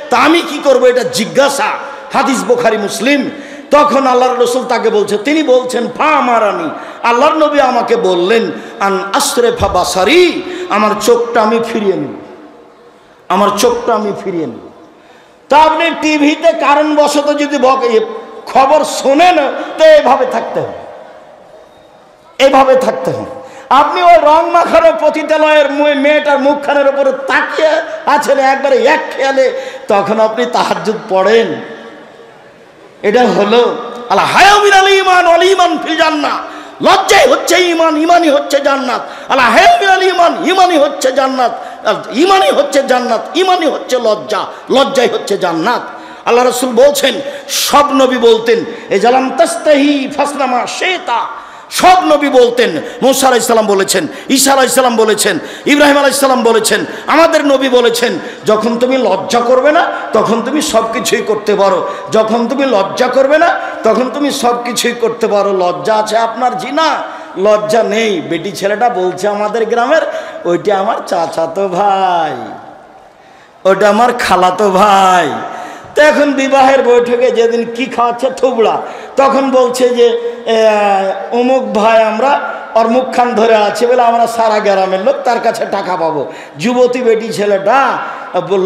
তা আমি কি করব? এটা জিজ্ঞাসা। হাদিস বুখারী মুসলিম। তখন আল্লাহর রাসূল তাকে বলছে, তিনি বলছেন ফা আমারানি, আল্লাহর নবী আমাকে বললেন, আন আসরিফা বাসারি, আমার চোখটা আমি ফিরিয়ে নিব, আমার চোখটা আমি ফিরিয়ে নিব। তা আপনি টিভিতে কারণবশত যদি খবর শোনেন, তো এভাবে থাকতে হবে, এভাবে থাকতে হবে। আপনি ওই রং মাখানো পতিতালয়ের মেয়েটার মুখখানের উপরে তাকিয়ে আছেন একবারে এক খেয়ালে, তখন আপনি তাহাজ্জুদ পড়েন। এটা হলো আল হায়া মিনাল ঈমান ওয়াল ঈমান ফিল জান্নাহ। লজ্জাই হচ্ছে ঈমান, ঈমানই হচ্ছে জান্নাত। আল হায়া মিনাল ঈমান, ঈমানই হচ্ছে জান্নাত, ঈমানই হচ্ছে জান্নাত, ঈমানই হচ্ছে লজ্জা, লজ্জাই হচ্ছে জান্নাত। আল্লাহ রাসূল বলছেন, সব নবী বলতেন এজালাম তাস্তাহি ফাসনামা শেতা। সব নবী বলতেন। মুসা আলাইহিস সালাম বলেছেন, ঈসা আলাইহিস সালাম বলেছেন, ইব্রাহিম আলাইহিস সালাম বলেছেন, আমাদের নবী বলেছেন, যখন তুমি লজ্জা করবে না তখন তুমি সব কিছুই করতে পারো, যখন তুমি লজ্জা করবে না তখন তুমি সব কিছুই করতে পারো। লজ্জা আছে আপনার? জিনা, লজ্জা নেই। বেটি ছেলেটা বলছে আমাদের গ্রামের, ওইটা আমার চাচাতো ভাই, ওইটা আমার খালাতো ভাই। তো এখন বিবাহের বৈঠকে যেদিন কি খাওয়াচ্ছে থুবড়া, তখন বলছে যে অমুক ভাই আমরা ওর মুখখান ধরে আছে বলে আমরা সারা গ্রামের লোক তার কাছে টাকা পাবো। যুবতী বেটি ছেলেটা,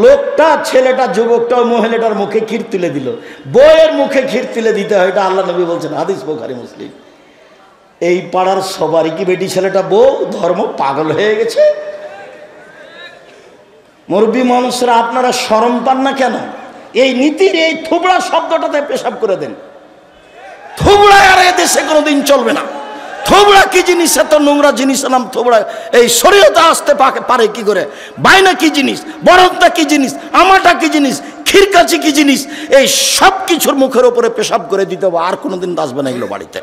লোকটা, ছেলেটা, যুবকটা মহিলাটার মুখে ক্ষীর তুলে দিল। বইয়ের মুখে ক্ষীর তুলে দিতে হয়, এটা আল্লাহ নবী বলছেন, হাদিস বুখারী মুসলিম। এই পাড়ার সবারই কি বেটি ছেলেটা বউ? ধর্ম পাগল হয়ে গেছে। মুরব্বী মানুষরা, আপনারা শরম পান না কেন? এই নীতির এই থুবড়া শব্দটাতে পেশাব করে দেন। থুবড়া আর এ দেশে কোনোদিন চলবে না। থুবড়া কি জিনিস? এত নোংরা জিনিস নাম থুবড়া। এই শরীয়তে আসতে পারে কি করে? বাইনা কি জিনিস? বরদটা কি জিনিস? আমাটা কি জিনিস? খিরকাচি কি জিনিস? এই সব কিছুর মুখের উপরে পেশাব করে দিতে হবে, আর কোনোদিন আসবে না এগুলো বাড়িতে।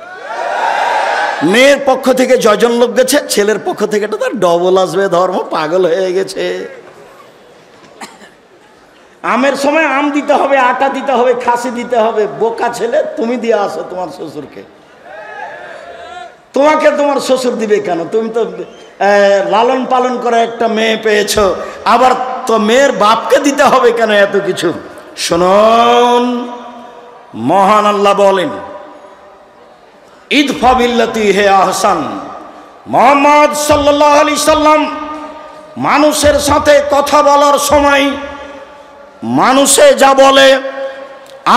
মেয়ের পক্ষ থেকে জয়জন লোক গেছে, ছেলের পক্ষ থেকে তো তার ডবল আসবে। ধর্ম পাগল হয়ে গেছে। আমের সময় আম দিতে হবে, আটা দিতে হবে, খাসি দিতে হবে। বোকা ছেলে, তুমি দিয়ে আসো তোমার শ্বশুরকে। তোমাকে তোমার শ্বশুর দিবে কেন? তুমি তো লালন পালন করে একটা মেয়ে পেয়েছো, আবার তো মেয়ের বাপকে দিতে হবে কেন এত কিছু? শুনুন, মহান আল্লাহ বলেন, ইদফা বিল্লাতি হে আহসান, মুহাম্মদ সাল্লাল্লাহু আলাইহি সাল্লাম মানুষের সাথে কথা বলার সময় মানুষে যা বলে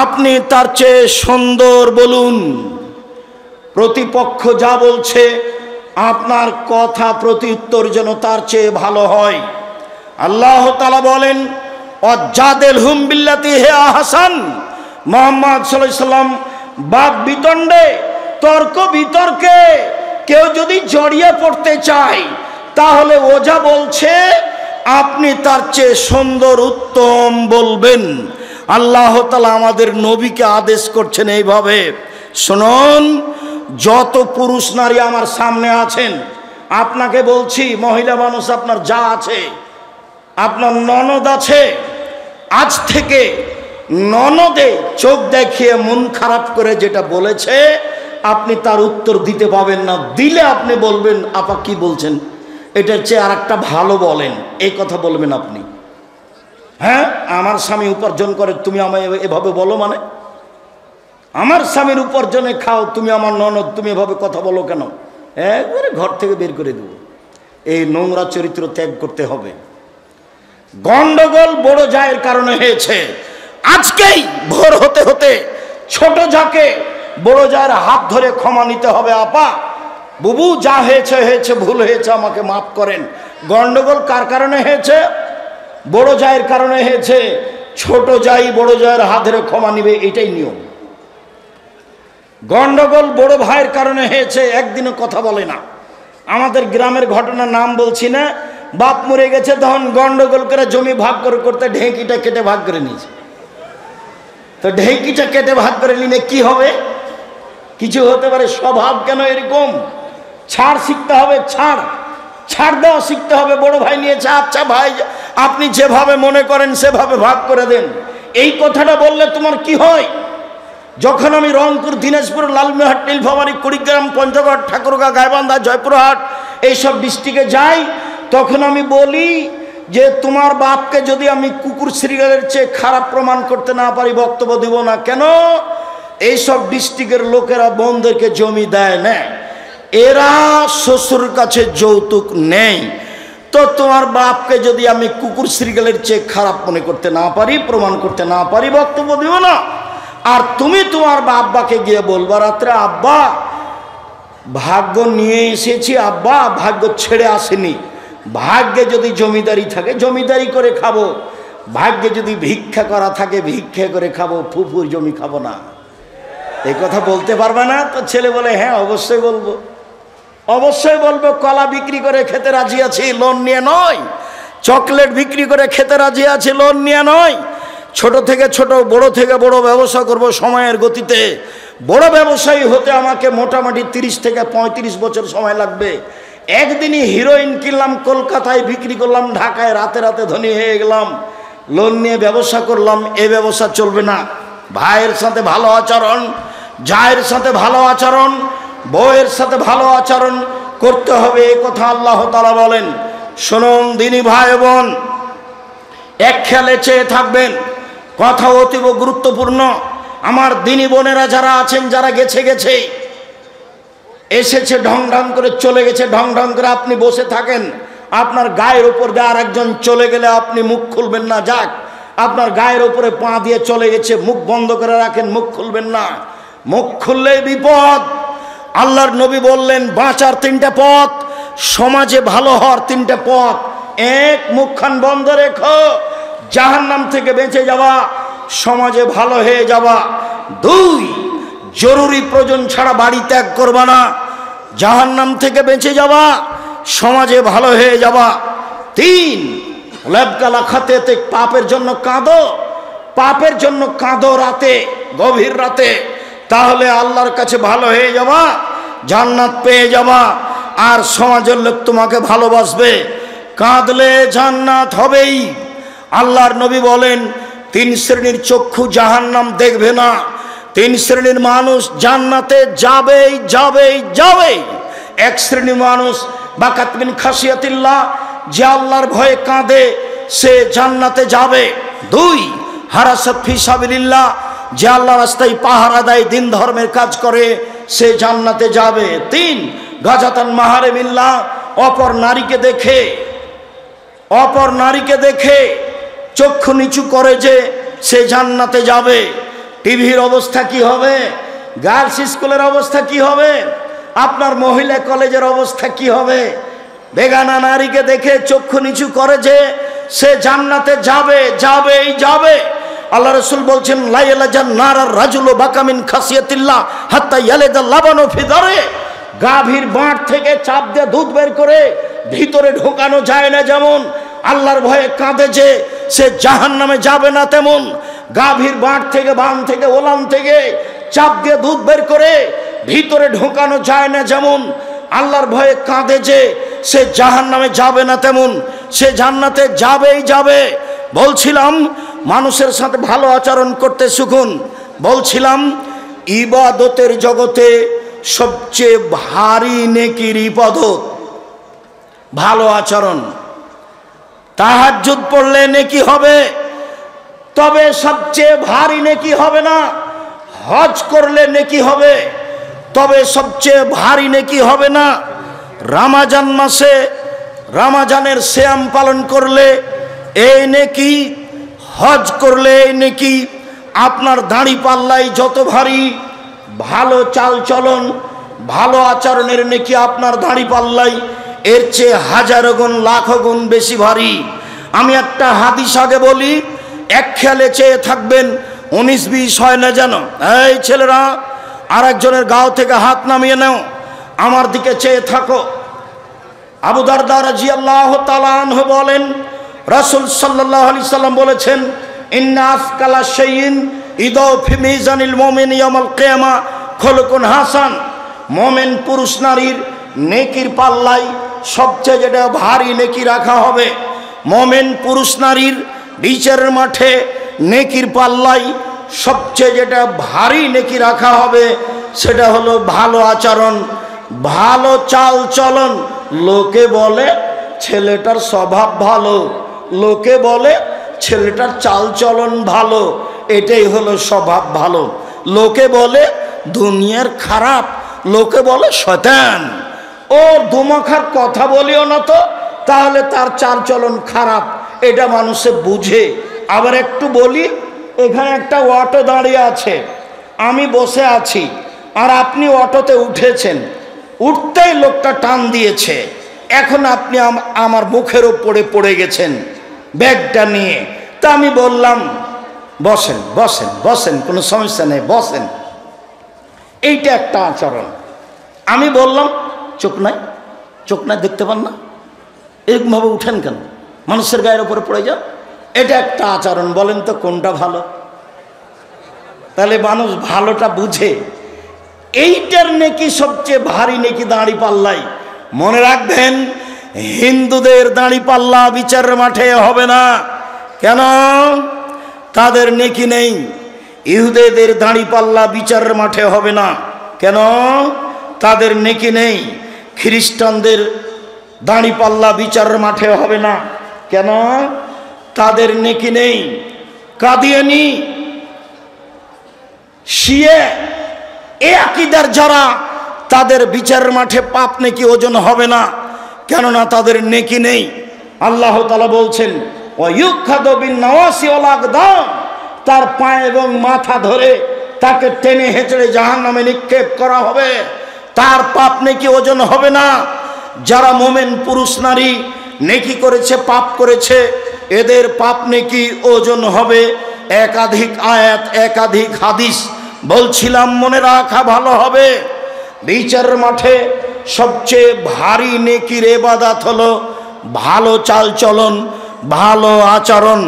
আপনি তার চেয়ে সুন্দর বলুন, প্রতিপক্ষ যা বলছে আপনার কথা প্রত্যুত্তর যেন তার চেয়ে ভালো হয়। আল্লাহ তাআলা বলেন ওয়াজাদিলহুম বিল্লাতি হিয়া আহসান। মুহাম্মদ সাল্লাল্লাহু আলাইহি সাল্লাম বাদ বিতণ্ডে তর্ক বিতর্কে কেউ যদি জড়িয়ে পড়তে চায় তাহলে ও যা বলছে আপনি তার চেয়ে সুন্দর উত্তম বলবেন। আল্লাহ তাআলা আমাদের নবীকে আদেশ করছেন এইভাবে। শুনুন, যত পুরুষ নারী আমার সামনে আছেন, আপনাকে বলছি, মহিলা মানুষ আপনার যা আছে, আপনার ননদ আছে, আজ থেকে ননদে চোখ দেখিয়ে মন খারাপ করে যেটা বলেছে আপনি তার উত্তর দিতে পাবেন না। দিলে আপনি বলবেন আপা কি বলছেন, এটার চেয়ে আর একটা ভালো বলেন, এই কথা বলবেন আপনি। হ্যাঁ, আমার স্বামী উপার্জন করে তুমি আমায় এভাবে বলো, মানে আমার স্বামীর উপার্জনে খাও, তুমি আমার ননদ, তুমি এভাবে কথা বলো কেন? একবারে ঘর থেকে বের করে দেব। এই নোংরা চরিত্র ত্যাগ করতে হবে। গন্ডগোল বড় জায়ের কারণে হয়েছে। আজকেই ভোর হতে হতে ছোট যাকে বড় জায়ের হাত ধরে ক্ষমা নিতে হবে। আপা বুবু যা হয়েছে হয়েছে, ভুল হয়েছে, আমাকে মাফ করেন। গন্ডগোল কার কারণে হয়েছে? বড় জায়ের কারণে হয়েছে। ছোট জাই বড় জায়ের হাত ধরে ক্ষমা নিবে, এটাই নিয়ম। গন্ডগোল বড় ভাইয়ের কারণে হয়েছে, একদিনও কথা বলে না। আমাদের গ্রামের ঘটনার নাম বলছি না, বাপ মরে গেছে তখন গন্ডগোল করে জমি ভাগ করে করতে ঢেঁকিটা কেটে ভাগ করে নিয়েছে। তো ঢেঁকিটা কেটে ভাগ করে নিলে কি হবে? কিছু হতে পারে। স্বভাব কেন এরকম? ছাড় শিখতে হবে, ছাড় দেওয়া শিখতে হবে। বড় ভাই নিয়েছে, আচ্ছা ভাই আপনি যেভাবে মনে করেন সেভাবে ভাগ করে দেন, এই কথাটা বললে তোমার কি হয়? যখন আমি রংপুর, দিনাজপুর, লালমনিরহাট, নীলফামারী, কুড়িগ্রাম, পঞ্চগড়, ঠাকুরগাঁও, গাইবান্ধা, জয়পুরহাট এইসব ডিস্ট্রিক্টে যাই, তখন আমি বলি যে তোমার বাপকে যদি আমি কুকুর শ্রীগালের চেয়ে খারাপ প্রমাণ করতে না পারি বক্তব্য দিব না। কেন? এইসব ডিস্ট্রিক্টের লোকেরা বোনদেরকে জমি দেয় না, এরা শ্বশুর কাছে যৌতুক নেই। তো তোমার বাপকে যদি আমি কুকুর শ্রীগালের চেয়ে খারাপ মনে করতে না পারি, প্রমাণ করতে না পারি, বক্তব্য দিব না। আর তুমি তোমার আব্বাকে গিয়ে বলবা রাত্রে, আব্বা ভাগ্য নিয়ে এসেছি, আব্বা ভাগ্য ছেড়ে আসেনি। ভাগ্যে যদি জমিদারি থাকে জমিদারি করে খাবো, ভাগ্যে যদি ভিক্ষা করা থাকে ভিক্ষা করে খাবো, ফুফুর জমি খাবো না। এই কথা বলতে পারবে না? তো ছেলে বলে হ্যাঁ অবশ্যই বলবো, অবশ্যই বলবো। কলা বিক্রি করে খেতে রাজি আছি, লোন নিয়ে নয়। চকলেট বিক্রি করে খেতে রাজি আছি, লোন নিয়ে নয়। ছোট থেকে ছোট, বড় থেকে বড় ব্যবসা করব সময়ের গতিতে। বড় ব্যবসায়ী হতে আমাকে মোটামুটি 30 থেকে 35 বছর সময় লাগবে। একদিনই হিরোইন কিনলাম, কলকাতায় বিক্রি করলাম, ঢাকায় রাতে রাতে ধনী হয়ে গেলাম, লোন নিয়ে ব্যবসা করলাম, এ ব্যবসা চলবে না। ভাইয়ের সাথে ভালো আচরণ, জায়ের সাথে ভালো আচরণ, বউয়ের সাথে ভালো আচরণ করতে হবে, এ কথা আল্লাহ তাআলা বলেন। শুনুন দিনী ভাই বোন, এক খেয়ালে চেয়ে থাকবেন, কথা অতীব গুরুত্বপূর্ণ। আমার দিনী বোনেরা যারা আছেন, যারা গেছে এসেছে ঢং ঢং করে চলে গেছে, ঢং ঢং করে আপনি বসে থাকেন, আপনার গায়ের উপর দিয়ে আর একজন চলে গেলে আপনি মুখ খুলবেন না। যাক, আপনার গায়ের উপরে পা দিয়ে চলে গেছে, মুখ বন্ধ করে রাখেন, মুখ খুলবেন না। মুখ খুললে বিপদ। আল্লাহর নবী বললেন বাঁচার 3টা পথ, সমাজে ভালো হওয়ার 3টা পথ। 1, মুখখান বন্ধ রেখো, জাহান্নাম থেকে বেঁচে যাওয়া, সমাজে ভালো হয়ে যাওয়া। 2, জরুরি প্রয়োজন ছাড়া বাড়ি ত্যাগ করবা না, জাহান্নাম থেকে বেঁচে যাওয়া, সমাজে ভালো হয়ে যাওয়া। 3, লেবগালা খাতে পাপের জন্য কাঁদো, পাপের জন্য কাঁদো রাতে, গভীর রাতে, তাহলে আল্লাহর কাছে ভালো হয়ে যাওয়া, জান্নাত পেয়ে যাওয়া, আর সমাজের লোক তোমাকে ভালোবাসবে। কাঁদলে জান্নাত হবেই। আল্লাহর নবী বলেন 3 শ্রেণীর চক্ষু জাহান্নাম দেখবে না, 3 শ্রেণীর মানুষ জান্নাতে যাবেই যাবেই যাবেই। 1 শ্রেণীর মানুষ বাকাত মিন খাসিয়াতিল্লাহ, যে আল্লাহর ভয়ে কাঁদে সে জান্নাতে যাবে। 2, হারাসাত ফি সাবিলিল্লাহ, যে আল্লাহর রাস্তায় পাহারা দেয়, দিন ধর্মের কাজ করে, সে জান্নাতে যাবে। 3, গাজাতান মাহারেমিল্লাহ, অপর নারীকে দেখে চক্ষু নিচু করে যে সে জান্নাতে যাবে। টিভির অবস্থা কি হবে? গার্লস স্কুলের অবস্থা কি হবে? আপনার মহিলা কলেজের অবস্থা কি হবে? বেগানা নারীকে দেখে চক্ষু নিচু করে যে সে জান্নাতে যাবে। আল্লাহ রাসূল বলছেন, লা ইয়ালাজান নারার রাজুলু বাকামিন খাসিয়াতিল্লাহ হাত্তা ইয়ালিদা লাবানু ফি দারে। গাভীর বাঁট থেকে চাপ দিয়ে দুধ বের করে ভিতরে ঢোকানো যায় না, যেমন আল্লাহর ভয়ে কাঁদে যে সে জাহান্নামে যাবে না, তেমন গাভীর বাঁট থেকে, বান থেকে, ওলান থেকে চাপ দিয়ে দুধ বের করে ভিতরে ঢোকানো যায় না, যেমন আল্লাহর ভয়ে কাঁদে যে সে জাহান্নামে যাবে না, তেমন সে জান্নাতে যাবে। বলছিলাম মানুষের সাথে ভালো আচরণ করতে শিখুন। বলছিলাম ইবাদতের জগতে সবচেয়ে ভারী নেকির ইবাদত ভালো আচরণ। তাহাজ্জুদ পড়লে নেকি হবে, তবে সবচেয়ে ভারী নেকি হবে না। হজ করলে নেকি হবে, তবে সবচেয়ে ভারী নেকি হবে না। রমজান মাসে রমজানের সিয়াম পালন করলে এই নেকি, হজ করলে এই নেকি। আপনার দাড়ি পাল্লাই যত ভারী, ভালো চাল চলন, ভালো আচরণের নেকি আপনার দাড়ি পাল্লাই এর চেয়ে হাজারো গুণ, লাখো গুণ বেশি ভারী। আমি একটা হাদিস আগে বলি, এক খেয়ালে চেয়ে থাকবেন, 19-20 হয় না যেন। এই ছেলেরা, আর একজনের গাও থেকে হাত নামিয়ে নাও, আমার দিকে চেয়ে থাকো। আবু দারদা রাদিয়াল্লাহু তাআলা আনহু বলেন, রাসূল সাল্লাল্লাহু আলাইহি সাল্লাম বলেছেন, ইন্না আসকালা শাইইন ইদাউ ফি মিজানিল মুমিন ইয়াউমাল কিয়ামা খুলুকুন হাসান। মুমিন পুরুষ নারীর নেকির পাল্লায় সবচেয়ে যেটা ভারী নেকি রাখা হবে, মুমিন পুরুষ নারীর বিচারের মাঠে নেকির পাল্লায় সবচেয়ে যেটা ভারী নেকি রাখা হবে সেটা হলো ভালো আচরণ, ভালো চাল চলন। লোকে বলে ছেলেটার স্বভাব ভালো, লোকে বলে ছেলেটার চাল চলন ভালো, এটাই হলো স্বভাব ভালো। লোকে বলে দুনিয়ার খারাপ, লোকে বলে শয়তান। ওর দুমুখার কথা বলিও না তো, তাহলে তার চাল চলন খারাপ, এটা মানুষে বুঝে। আবার একটু বলি, এখানে একটা অটো দাঁড়িয়ে আছে, আমি বসে আছি, আর আপনি অটোতে উঠেছেন, উঠতেই লোকটা টান দিয়েছে, এখন আপনি আমার মুখের উপরে পড়ে গেছেন ব্যাগটা নিয়ে। তা আমি বললাম বসেন বসেন বসেন, কোনো সমস্যা নেই, বসেন। এইটা একটা আচরণ। আমি বললাম চোখ নাই দেখতে পান না, এরকমভাবে উঠেন কেন, মানুষের গায়ের উপরে পড়ে যান, এটা একটা আচরণ। বলেন তো কোনটা ভালো? তাহলে মানুষ ভালোটা বুঝে। এইটার নেকি সবচেয়ে ভারী নেকি দাঁড়ি পাল্লাই। মনে রাখবেন, হিন্দুদের দাঁড়ি পাল্লা বিচারের মাঠে হবে না। কেন? তাদের নেকি নেই। ইহুদিদের দাঁড়ি পাল্লা বিচারের মাঠে হবে না। কেন? তাদের নেকি নেই। খ্রিস্টানদের দাঁড়ি পাল্লা বিচারের মাঠে হবে না। কেন? তাদের নেকি নেই। কাদিয়ানি, শিয়া, এ আকীদার যারা, তাদের বিচারের মাঠে পাপ নেকি ওজন হবে না, কেননা তাদের নেকি নেই। আল্লাহ তাআলা বলছেন, ওয়ায়ুখাযু বিন-নাওয়াসি ওয়াল আকদাম, তার পা এবং মাথা ধরে তাকে টেনে হেঁচড়ে জাহান্নামে নিক্ষেপ করা হবে, তার পাপ নেকি ওজন হবে না। যারা মুমিন পুরুষ নারী নেকি করেছে, পাপ করেছে, এদের পাপ নেকি ওজন হবে। একাধিক আয়াত, একাধিক হাদিস বলছিলাম, মনে রাখা ভালো হবে। বিচারের মাঠে সবচেয়ে ভারী নেকির ইবাদত হলো ভালো চাল চলন, ভালো আচরণ।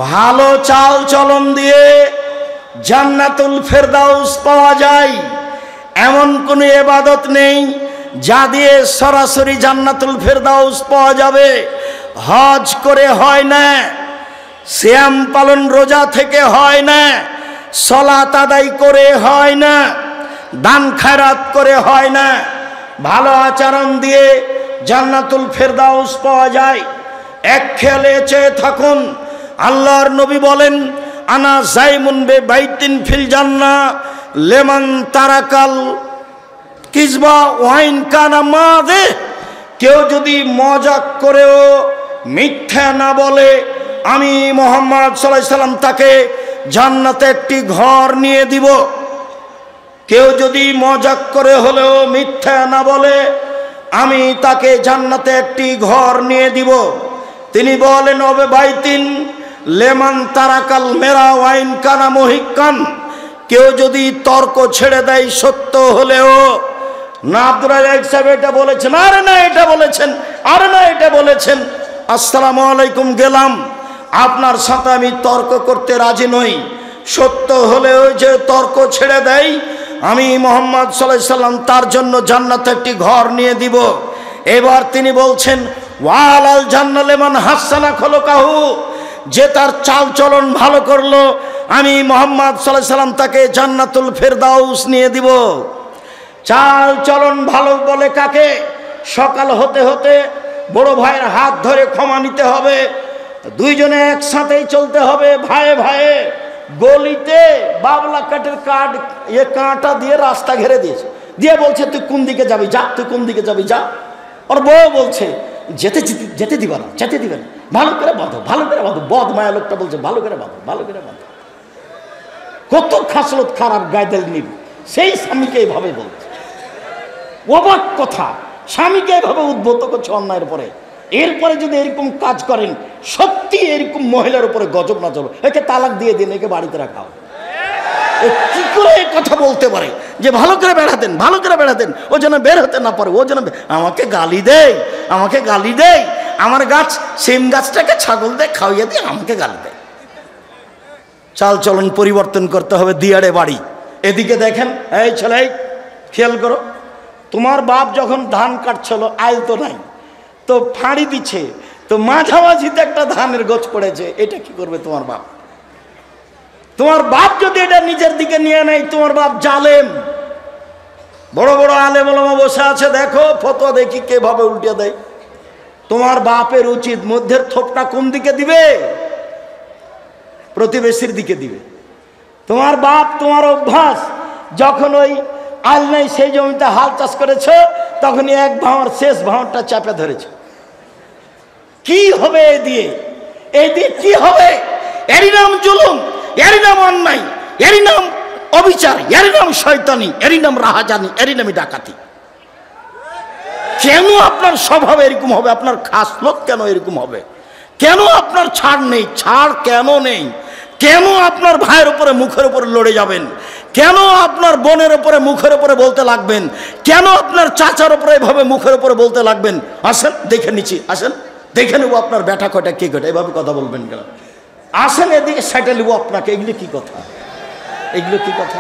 ভালো চাল চলন দিয়ে জান্নাতুল ফেরদাউস পাওয়া যায়, এমন কোনো ইবাদত নেই যা দিয়ে সরাসরি জান্নাতুল ফেরদাউস পাওয়া যাবে। হজ করে হয় না, সিয়াম পালন রোজা থেকে হয় না, সালাত আদায় করে হয় না, দান খায়রাত করে হয় না। ভালো আচরণ দিয়ে জান্নাতুল ফেরদাউস পাওয়া যায়। এক খেয়ালে চেয়ে থাকুন, আল্লাহর নবী বলেন, আনা জাইমুন বে বাইতিন ফিল জান্নাহ লেমান তারাকাল কিসবা ওয়াইন কানা মাযে, কেউ যদি মজাক করেও মিথ্যা না বলে আমি মুহাম্মদ সাল্লাল্লাহু আলাইহি সাল্লাম তাকে জান্নাতে একটি ঘর নিয়ে দিব। কেউ যদি মজাক করে হলেও মিথ্যা না বলে আমি তাকে জান্নাতে একটি ঘর নিয়ে দিব। তিনি বলেন ওবে বাইতিন লেমান তারাকাল মেরা ওয়াইন কানা মুহিক্কান, কেউ যদি তর্ক ছেড়ে দেয় সত্য হলেও। না আব্দুর রাজ্জাক সাহেব এটা বলেছেন, আরে না এটা বলেছেন, আরে না এটা বলেছেন, আসসালামু আলাইকুম গেলাম, আপনার সাথে আমি তর্ক করতে রাজি নই। সত্য হলেও যে তর্ক ছেড়ে দেয় আমি মুহাম্মদ সাল্লাল্লাহু আলাইহি সাল্লাম তার জন্য জান্নাতে একটি ঘর নিয়ে দিব। এবার তিনি বলছেন ওয়ালাল জান্নাত লিমান হাসানা খলকাহু, যে তার চাল চলন ভালো করলো আমি মুহাম্মদ সাল্লাল্লাহু আলাইহি সাল্লাম তাকে জান্নাতুল ফেরদাউস নিয়ে দিব। চাল চলন ভালো বলে কাকে? সকাল হতে হতে বড় ভাইয়ের হাত ধরে ক্ষমা নিতে হবে, দুইজনে একসাথেই চলতে হবে ভাইয়ে ভাইয়ে। গলিতে বাবলা কাঠের কাঁটা দিয়ে রাস্তা ঘেরে দিয়েছে, দিয়ে বলছে তুই কোন দিকে যাবি যা, তুই কোন দিকে যাবি যা। ওর বউ বলছে যেতে যেতে দিবা না, যেতে দিবে না, ভালো করে বাঁধো, ভালো করে বাঁধো। বদ মায়া লোকটা বলছে ভালো করে বাঁধো, ভালো করে বাঁধো। কত খাসলত খারাপ গায়দেল নিব, সেই স্বামীকে এইভাবে বলছে। অবাক কথা, স্বামীকে এভাবে উদ্বুদ্ধ করছে অন্যায়ের পরে। এরপরে যদি এরকম কাজ করেন, সত্যি এরকম মহিলার উপরে গজব না চলো, একে তালাক দিয়ে দিন, একে বাড়িতে রাখাও। কি করে কথা বলতে পারে যে ভালো করে বেড়াতেন, ভালো করে বেড়াতেন, ও যেন বের হতে না পারে, ও যেন আমাকে গালি দেয়, আমাকে গালি দেয়, আমার গাছ সিম গাছটাকে ছাগল দেয় খাওয়াইয়া দিয়ে আমাকে গালি দেয়। চাল চলন পরিবর্তন করতে হবে। দিয়াড়ে বাড়ি, এদিকে দেখেন, এই ছেলে খেয়াল করো, তোমার বাপ যখন ধান কাটছিল আইল তো নাই, তো ফাঁড়ি দিচ্ছে, তো মাঝামাঝিতে একটা ধানের গোছ পড়েছে, এটা কি করবে তোমার বাপ? তোমার বাপ যদি এটা নিজের দিকে নিয়ে নেয়, তোমার বাপ জালেম। বড় বড় আলেম ওলামা বসে আছে, দেখো ফতোয়া দেখি কিভাবে উল্টে দেয়। তোমার বাপের উচিত মধ্যের থোপটা কোন দিকে দিবে? প্রতিবেশীর দিকে দিবে। তোমার বাপ, তোমার অভ্যাস, যখন ওই আল নাই সেই জমিতে হাল চাষ করেছ, তখনই এক ভাঁড় শেষ ভাঁড়টা চাপে ধরেছে। কি হবে এই দিয়ে? এই দিয়ে কি হবে? এরই নাম জুলুম, এরই নাম অন্যায়, এরই নাম অবিচার, এরই নাম শয়তানি, এরই নাম রাহাজানি, এরই নামই ডাকাতি। কেন আপনার স্বভাব এরকম হবে? আপনার খাসলত কেন এরকম হবে? কেন আপনার ছাড় নেই? ছাড় কেন নেই? কেন আপনার ভাইয়ের উপরে মুখের উপরে লড়ে যাবেন? কেন আপনার বোনের উপরে মুখের উপরে বলতে লাগবেন? কেন আপনার চাচার উপরে এভাবে মুখের উপরে বলতে লাগবেন? আসেন দেখে নিচ্ছি, আসেন দেখে নেবো আপনার ব্যাটা কয়টা কে কয়টা, এভাবে কথা বলবেন কেন? আসেন এদিকে সাইটে নেবো আপনাকে। এগুলো কি কথা? এগুলো কি কথা?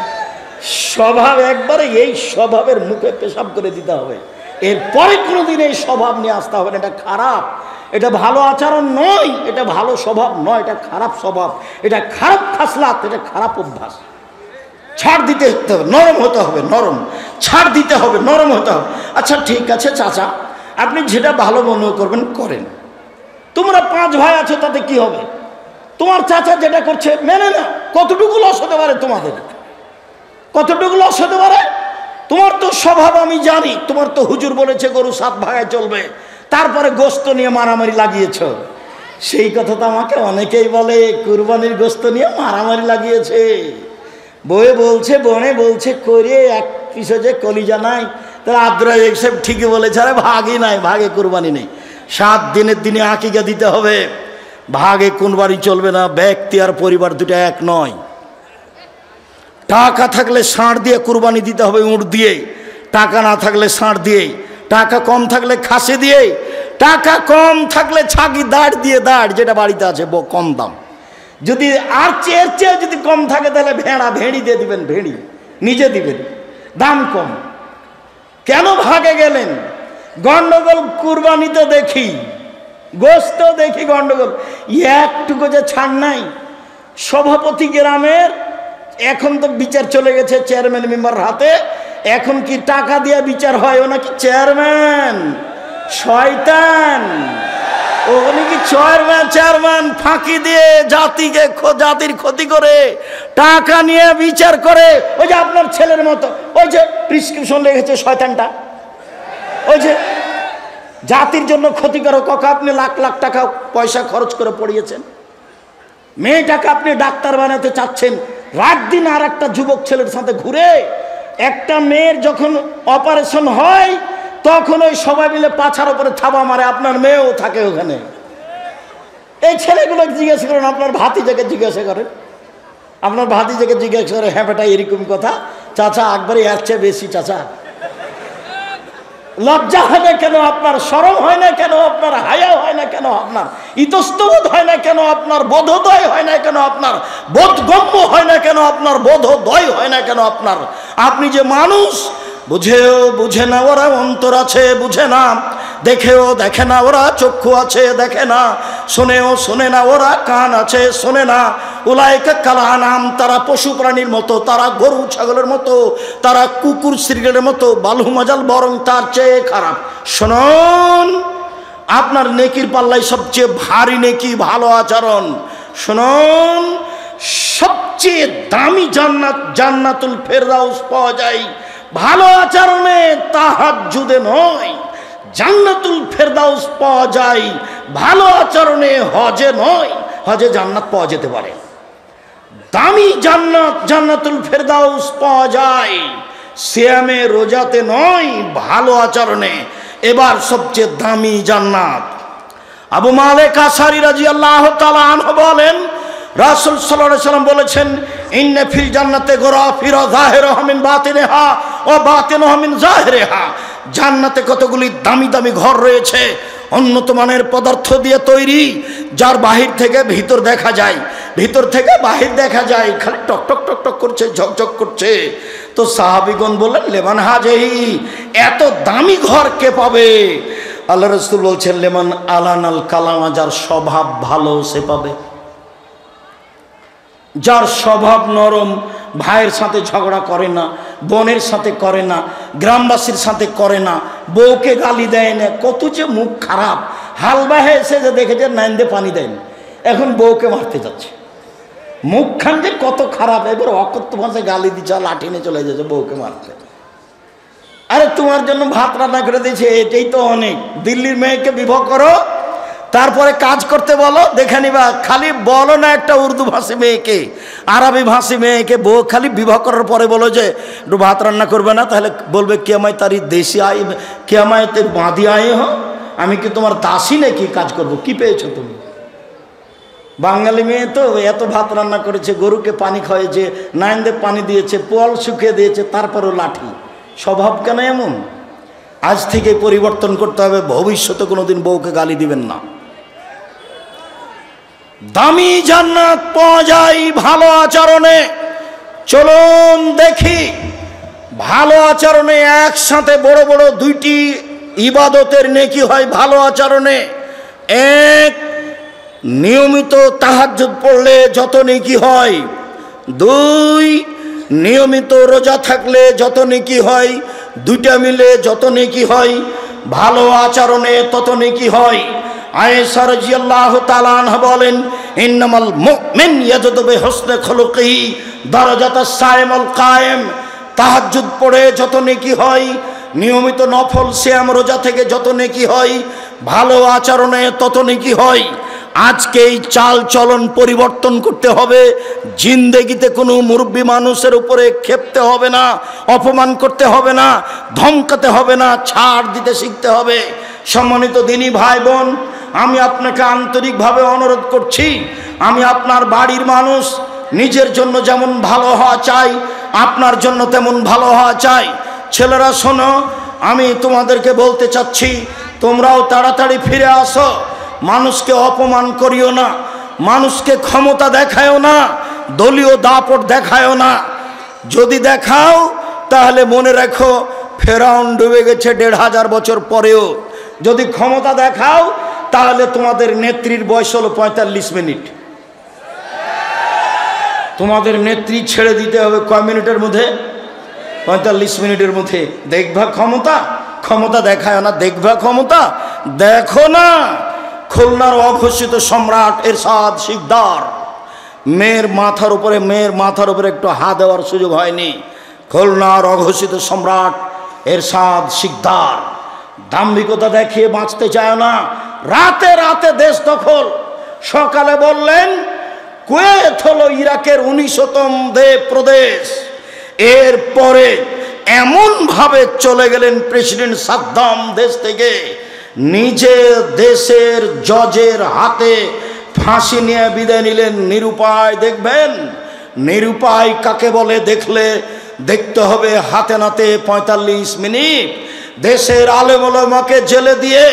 স্বভাব একবারে এই স্বভাবের মুখে পেশাব করে দিতে হবে। এরপরে কোনোদিন এই স্বভাব নিয়ে আসতে হবে না। এটা খারাপ, এটা ভালো আচরণ নয়, এটা ভালো স্বভাব নয়, এটা খারাপ স্বভাব, এটা খারাপ খাসলাত, এটা খারাপ অভ্যাস। ছাড় দিতে হবে, নরম হতে হবে, নরম ছাড় দিতে হবে, নরম হতে হবে। আচ্ছা ঠিক আছে চাচা, আপনি যেটা ভালো মনে করবেন করেন। তোমরা 5 ভাই আছো, তাতে কি হবে? তোমার চাচা যেটা করছে মেনে না। কতটুকু লস হতে পারে তোমাদের? কতটুকু লস হতে পারে? তোমার তো স্বভাব আমি জানি, তোমার তো হুজুর বলেছে গরু 7 ভাগায় চলবে, তারপরে গোস্ত নিয়ে মারামারি লাগিয়েছ। সেই কথা তো আমাকে অনেকেই বলে, কুরবানির গোস্ত নিয়ে মারামারি লাগিয়েছে। বয়ে বলছে, বনে বলছে, করে এক কিছু যে কলিজা নাই। তাহলে আব্দুর রাজ্জাক সাহেব ঠিকই বলেছে, আরে ভাগই নাই, ভাগে কুরবানি নেই। 7 দিনের দিনে আকিকা দিতে হবে, ভাগে কুরবানি চলবে না। ব্যক্তি আর পরিবার দুটো এক নয়। টাকা থাকলে ষাঁড় দিয়ে কুরবানি দিতে হবে, উঁট দিয়ে। টাকা না থাকলে ষাঁড় দিয়ে, টাকা কম থাকলে খাসি দিয়ে, টাকা কম থাকলে ছাগি দাঁড় দিয়ে, দাঁড় যেটা বাড়িতে আছে কম দাম। যদি আর এর চেয়ে যদি কম থাকে তাহলে ভেড়া, ভেড়ি দিয়ে দিবেন, ভেড়ি নিজে দিবেন, দাম কম। কেন ভাগে গেলেন? গন্ডগোল কুরবানিতে দেখি, গোস্ত দেখি গন্ডগোল, একটুকু যে ছাড় নাই। সভাপতি গ্রামের, এখন তো বিচার চলে গেছে চেয়ারম্যান মেম্বার হাতে। এখন কি টাকা দিয়ে বিচার হয়? ও নাকি চেয়ারম্যান, শয়তান। উনি কি চেয়ারম্যান ফাঁকি দিয়ে জাতির ক্ষতি করে টাকা নিয়ে বিচার করে? ওই যে আপনার ছেলের মতো, ওই যে প্রেসক্রিপশন লিখেছে শয়তানটা, ওই যে জাতির জন্য ক্ষতিকারক। আপনি লাখ লাখ টাকা পয়সা খরচ করে পড়িয়েছেন, মেয়েটাকে আপনি ডাক্তার বানাতে চাচ্ছেন, রাত দিন আর একটা যুবক ছেলের সাথে ঘুরে। একটা মেয়ের যখন অপারেশন হয় তখন ওই সবাই মিলে পাছার উপরে থাবা মারে, আপনার মেয়েও থাকে ওখানে। এই ছেলেগুলো জিজ্ঞাসা করেন, আপনার ভাতিজাকে জিজ্ঞাসা করেন, আপনার ভাতিজাকে জিজ্ঞাসা করে, হ্যাঁ বেটা এরকম কথা, চাচা একবারে এর চেয়ে বেশি। চাচা লজ্জা হয় না কেন আপনার? শরম হয় না কেন আপনার? হায়া হয় না কেন আপনার? ইতস্তবোধ হয় না কেন আপনার? বোধোদয় হয় না কেন আপনার? বোধগম্য হয় না কেন আপনার? বোধোদয় হয় না কেন আপনার? আপনি যে মানুষ, বুঝে না ওরা অন্তর আছে, বুঝে না। দেখেও দেখে না ওরা চক্ষু আছে, দেখে না। শোনেও শোনে না ওরা কান আছে, শোনে না। উলাইকা কাল আনাম, তারা পশু প্রাণীর মতো, তারা গরু ছাগলের মতো, তারা কুকুর শ্রীগেলের মতো, বালু মাজাল বরং তার চেয়ে খারাপ। শুনুন, আপনার নেকির পাল্লাই সবচেয়ে ভারী নেকি ভালো আচরণ। শুনুন, সবচেয়ে দামি জান্নাতুল ফেরদাউস পাওয়া যায় ভালো আচরণে, তাহাজ্জুদে নয়। জান্নাতুল ফেরদাউস পাওয়া যায় ভালো আচরণে, হজে নয়। হজে জান্নাত পাওয়া যেতে পারে, দামি জান্নাতুল ফেরদাউস পাওয়া যায় সিয়ামে রোজাতে নয়, ভালো আচরণে। এবার সবচেয়ে দামি জান্নাত, আবু মালিক আশআরী রাদিয়াল্লাহু তাআলা আনহু বলেন, রাসূল সাল্লাল্লাহু আলাইহি সাল্লাম বলেছেন, ইন্না ফিল জান্নাতে গরাফিরা যাহিরুহা মিন বাতিনিহা ওয়া বাতিনুহা মিন যাহিরিহা। জান্নাতে কতগুলি দামি দামি ঘর রয়েছে, উন্নত মানের পদার্থ দিয়ে তৈরি, যার বাহির থেকে ভিতর দেখা যায়, ভিতর থেকে বাহির দেখা যায়, খালি টক টক টক টক করছে, ঝকঝক করছে। তো সাহাবীগণ বললেন, লেমান হাজিহি, এত দামি ঘর কে পাবে? আল্লাহ রাসূল বলছেন, লেমান আলানাল কালামা, যার স্বভাব ভালো সে পাবে। যার স্বভাব নরম, ভাইয়ের সাথে ঝগড়া করে না, বোনের সাথে করে না, গ্রামবাসীর সাথে করে না, বউকে গালি দেয় না। কত যে মুখ খারাপ, হালবাহে এসে যে দেখেছে নাইন্দে পানি দেয়নি, এখন বউকে মারতে যাচ্ছে। মুখখান যে কত খারাপ, এবার অকথ্য ভাষায় গালি দিচ্ছে, লাঠি নিয়ে চলে যাচ্ছে বউকে মারতে। আরে তোমার জন্য ভাত রান্না করে দিয়েছে, এটাই তো অনেক। দিল্লির মেয়েকে বিবাহ করো, তারপরে কাজ করতে বলো, দেখে নিবা। খালি বলো না একটা উর্দু ভাষী মেয়েকে, আরবি ভাষী মেয়েকে বউ খালি বিবাহ করার পরে বলো যে একটু ভাত রান্না করবে না, তাহলে বলবে কে আমায় তারি দেশি আয়, কে আমায় তের বাঁধি আয় হ, আমি কি তোমার দাসী নাকি কাজ করব? কি পেয়েছো তুমি? বাঙালি মেয়ে তো এত ভাত রান্না করেছে, গরুকে পানি খাওয়াইছে, নাইন্দে পানি দিয়েছে, পোয়াল শুকিয়ে দিয়েছে, তারপরও লাঠি। স্বভাব কেন এমন? আজ থেকে পরিবর্তন করতে হবে, ভবিষ্যতে কোনোদিন বউকে গালি দিবেন না। দামি জান্নাত পাওয়া যায় ভালো আচরণে। চলুন দেখি, ভালো আচরণে একসাথে বড় বড় দুইটি ইবাদতের নেকি হয় ভালো আচরণে। এক, নিয়মিত তাহাজ্জুদ পড়লে যত নেকি হয়। দুই, নিয়মিত রোজা থাকলে যত নেকি হয়। দুইটা মিলে যত নেকি হয়, ভালো আচরণে তত নেকি হয়। আয়েশা রাদিয়াল্লাহু তাআলা আনহা বলেন, ইন্নামাল মুমিন ইয়াজুদু বিহুসনি খুলুকিহি দারাজাতাস সাইমুল কায়েম। তাহাজ্জুদ পড়ে যত নেকি হয়, নিয়মিত নফল সিয়াম রোজা থেকে যত নেকি হয়, ভালো আচরণে তত নেকি হয়। আজকে এই চাল চলন পরিবর্তন করতে হবে। জিন্দেগিতে কোনো মুরব্বী মানুষের উপরে ক্ষেপতে হবে না, অপমান করতে হবে না, ধমকাতে হবে না, ছাড় দিতে শিখতে হবে। সম্মানিত দিনী ভাই বোন, আমি আপনাকে আন্তরিকভাবে অনুরোধ করছি, আমি আপনার বাড়ির মানুষ, নিজের জন্য যেমন ভালো হওয়া চাই, আপনার জন্য তেমন ভালো হওয়া চাই। ছেলেরা শোনো, আমি তোমাদেরকে বলতে চাচ্ছি, তোমরাও তাড়াতাড়ি ফিরে আসো। মানুষকে অপমান করিও না, মানুষকে ক্ষমতা দেখায়ও না, দলীয় দাপট দেখায়ও না। যদি দেখাও তাহলে মনে রাখো ফেরাউন ডুবে গেছে 1500 বছর পরেও। যদি ক্ষমতা দেখাও তাহলে তোমাদের নেত্রীর বয়স হলো 45 মিনিট। তোমাদের নেত্রী ছেড়ে দিতে হবে কয় মিনিটের মধ্যে? 45 মিনিটের মধ্যে। দেখবা ক্ষমতা, ক্ষমতা দেখায় না, দেখবা ক্ষমতা, দেখো না। খুলনার অঘোষিত সম্রাট এরশাদ শিকদার, মেয়ের মাথার উপরে একটু হাত দেওয়ার সুযোগ হয়নি। খুলনার অঘোষিত সম্রাট এরশাদ শিকদার দাম্ভিকতা দেখিয়ে বাঁচতে চায় না, রাতে রাতে দেশ দখল। সকালে বললেন কুয়েত হলো ইরাকের 19তম প্রদেশ। এরপরে এমনভাবে চলে গেলেন প্রেসিডেন্ট সাদ্দাম দেশ থেকে, নিজে দেশের জজের হাতে ফাঁসি নিয়ে বিদায় নিলেন। নিরুপায়। দেখবেন নিরুপায় কাকে বলে দেখতে হবে হাতে নাতে 45 মিনিট। দেশের আলেম ওলামাকে জেলে দিয়ে,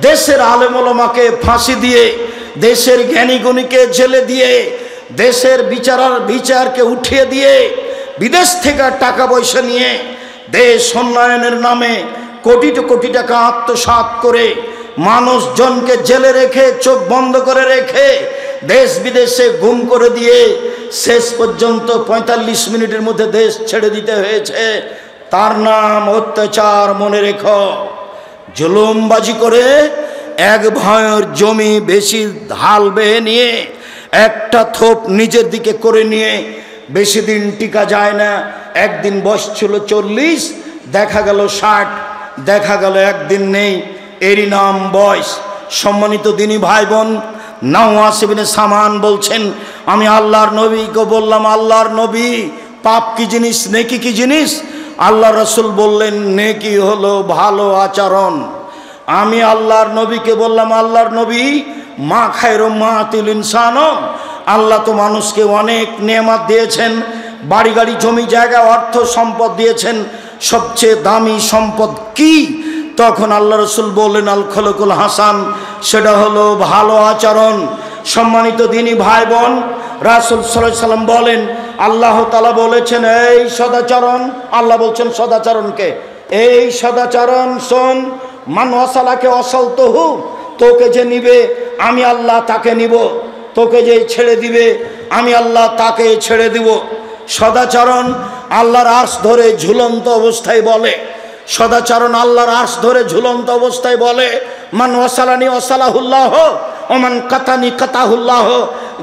দেশের আলেম ওলামাকে ফাঁসি দিয়ে, দেশের জ্ঞানী গুণীকে জেলে দিয়ে, দেশের বিচারকে উঠিয়ে দিয়ে, বিদেশ থেকে টাকা পয়সা নিয়ে দেশ উন্নয়নের নামে কোটি টাকা আত্মসাৎ করে মানুষজনকে জেলে রেখে, চোখ বন্ধ করে রেখে, দেশ বিদেশে গুম করে দিয়ে শেষ পর্যন্ত 45 মিনিটের মধ্যে দেশ ছেড়ে দিতে হয়েছে। তার নাম অত্যাচার। মনে রেখো, জুলুমবাজি করে এক ভয়ের জমি বেশি ঢাল বেয়ে নিয়ে একটা থোপ নিজের দিকে করে নিয়ে বেশি দিন টিকা যায় না। একদিন বয়স ছিল 40, দেখা গেল 60, দেখা গেল একদিন নেই, এরই নাম বয়স। সম্মানিত দিনী ভাই বোন, নাওয়াস ইবনে সামান বলছেন, আমি আল্লাহর নবীকে বললাম, আল্লাহর নবী, পাপ কি জিনিস, নেকি কি জিনিস? আল্লাহ রসুল বললেন, নেকি হলো ভালো আচরণ। আমি আল্লাহর নবীকে বললাম, আল্লাহর নবী, মা খায়রুম মাতিল ইনসান, আল্লাহ তো মানুষকে অনেক নেয়ামত দিয়েছেন, বাড়ি গাড়ি জমি জায়গা অর্থ সম্পদ দিয়েছেন, সবচেয়ে দামি সম্পদ কি? তখন আল্লাহ রসুল বললেন, আল খলকুল হাসান, সেটা হলো ভালো আচরণ। সম্মানিত দিনী ভাই বোন, রাসূল সাল্লাল্লাহু আলাইহি সাল্লাম বলেন, আল্লাহ তাআলা বলেছেন এই সদাচরণ, আল্লাহ বলছেন সদাচরণকে, এই সদাচরণ শোন, মান ওয়াসালাকে ওয়াসালতুহু, তোকে যে নিবে আমি আল্লাহ তাকে নিব, তোকে যে ছেড়ে দিবে আমি আল্লাহ তাকে ছেড়ে দিব। সদাচরণ আল্লাহর আরশ ধরে ঝুলন্ত অবস্থায় বলে, সদাচরণ আল্লাহর আরশ ধরে ঝুলন্ত অবস্থায় বলে, মান ওয়াসালানি ওয়াসালাহুল্লাহ ও মান কাতানি কাতাহুল্লাহ,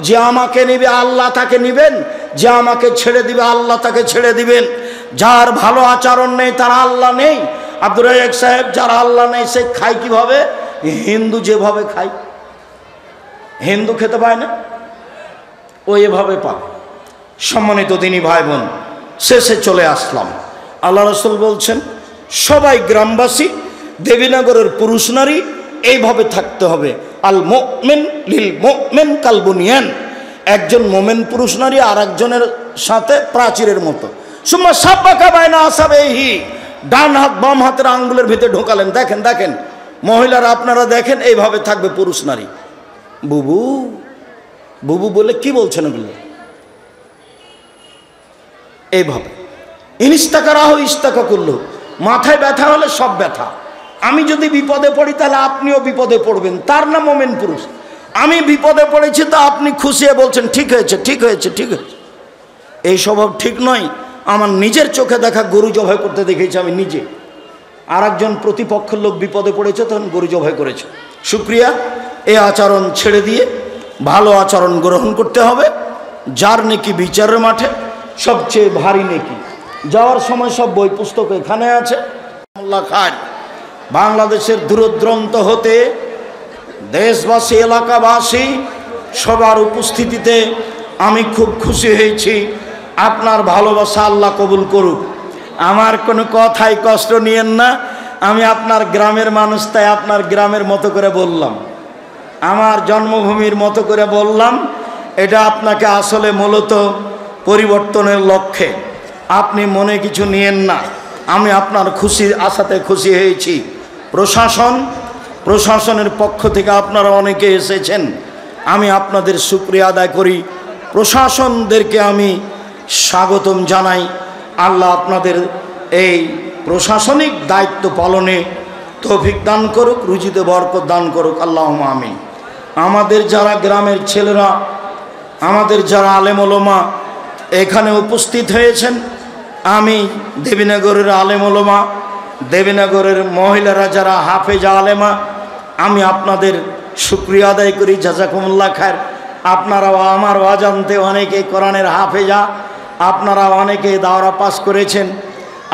যে আমাকে নিবে আল্লাহ তাকে নিবেন, যে আমাকে ছেড়ে দিবে আল্লাহ তাকে ছেড়ে দিবেন। যার ভালো আচরণ নেই তার আল্লাহ নেই। আব্দুর রাজ্জাক সাহেব, যার আল্লাহ নেই সে খায় কিভাবে? হিন্দু যেভাবে খায়, হিন্দু খেতে পায় না, ও এভাবে পায়। সম্মানিত দিনী ভাই বোন, শেষে চলে আসলাম। আল্লাহ রসুল বলছেন সবাই গ্রামবাসী, দেবীনগরের পুরুষ নারী এইভাবে থাকতে হবে। আল মুমিন লিল মুমিন কাল বুনিয়ান, একজন মোমেন পুরুষ নারী আর একজনের সাথে প্রাচীরের মতো। সুম্মা সাব্বাকা বাইনা আসাবিহি, ডান হাত বাম হাতের আঙ্গুলের ভিতরে ঢোকালেন। দেখেন দেখেন মহিলারা, আপনারা দেখেন এইভাবে থাকবে পুরুষ নারী। বুবু বুবু বলে কি বলছেন ওগুলো? এইভাবে ইনিস্তাকা রাহ ইস্তাকা করলো, মাথায় ব্যথা হলে সব ব্যথা। আমি যদি বিপদে পড়ি তাহলে আপনিও বিপদে পড়বেন, তার নাম মোমেন পুরুষ। আমি বিপদে পড়েছি তো আপনি খুশি হয়ে বলছেন ঠিক হয়েছে ঠিক হয়েছে ঠিক হয়েছে। এই স্বভাব ঠিক নয়। আমার নিজের চোখে দেখা গরু জবাই করতে দেখেছি আমি নিজে। আর একজন প্রতিপক্ষের লোক বিপদে পড়েছে, তখন গরু জবাই করেছে। শুক্রিয়া, এই আচরণ ছেড়ে দিয়ে ভালো আচরণ গ্রহণ করতে হবে। যার নেকি বিচারের মাঠে সবচেয়ে ভারী নেকি। যাওয়ার সময় সব বই পুস্তক এখানে আছে। বাংলাদেশের দূরদূরান্ত হতে দেশবাসী, এলাকাবাসী সবার উপস্থিতিতে আমি খুব খুশি হয়েছি। আপনার ভালোবাসা আল্লাহ কবুল করুক। আমার কোনো কথাই কষ্ট নিয়েন না। আমি আপনার গ্রামের মানুষ, তাই আপনার গ্রামের মতো করে বললাম, আমার জন্মভূমির মতো করে বললাম। এটা আপনাকে আসলে মূলত পরিবর্তনের লক্ষ্যে, আপনি মনে কিছু নিয়েন না। আমি আপনার খুশি আশাতে খুশি হয়েছি। প্রশাসনের পক্ষ থেকে আপনারা অনেকে এসেছেন, আমি আপনাদের শুকরিয়া আদায় করি। প্রশাসনদেরকে আমি স্বাগতম জানাই। আল্লাহ আপনাদের এই প্রশাসনিক দায়িত্ব পালনে তৌফিক দান করুক, রুজিতে বরকত দান করুক। আল্লাহুম্মা আমিন। আমাদের যারা গ্রামের ছেলেরা, আমাদের যারা আলেম ওলামা এখানে উপস্থিত হয়েছেন, আমি দেবীনগরের আলেম ওলামা, দেবীনগরের মহিলারা যারা হাফেজা আলেমা, আমি আপনাদের শুকরিয়া আদায় করি, জাযাকুমুল্লাহ খায়ের। আপনারাও আমার অজান্তে অনেকে কোরআনের হাফেজা, আপনারা অনেকে দাওরা পাস করেছেন,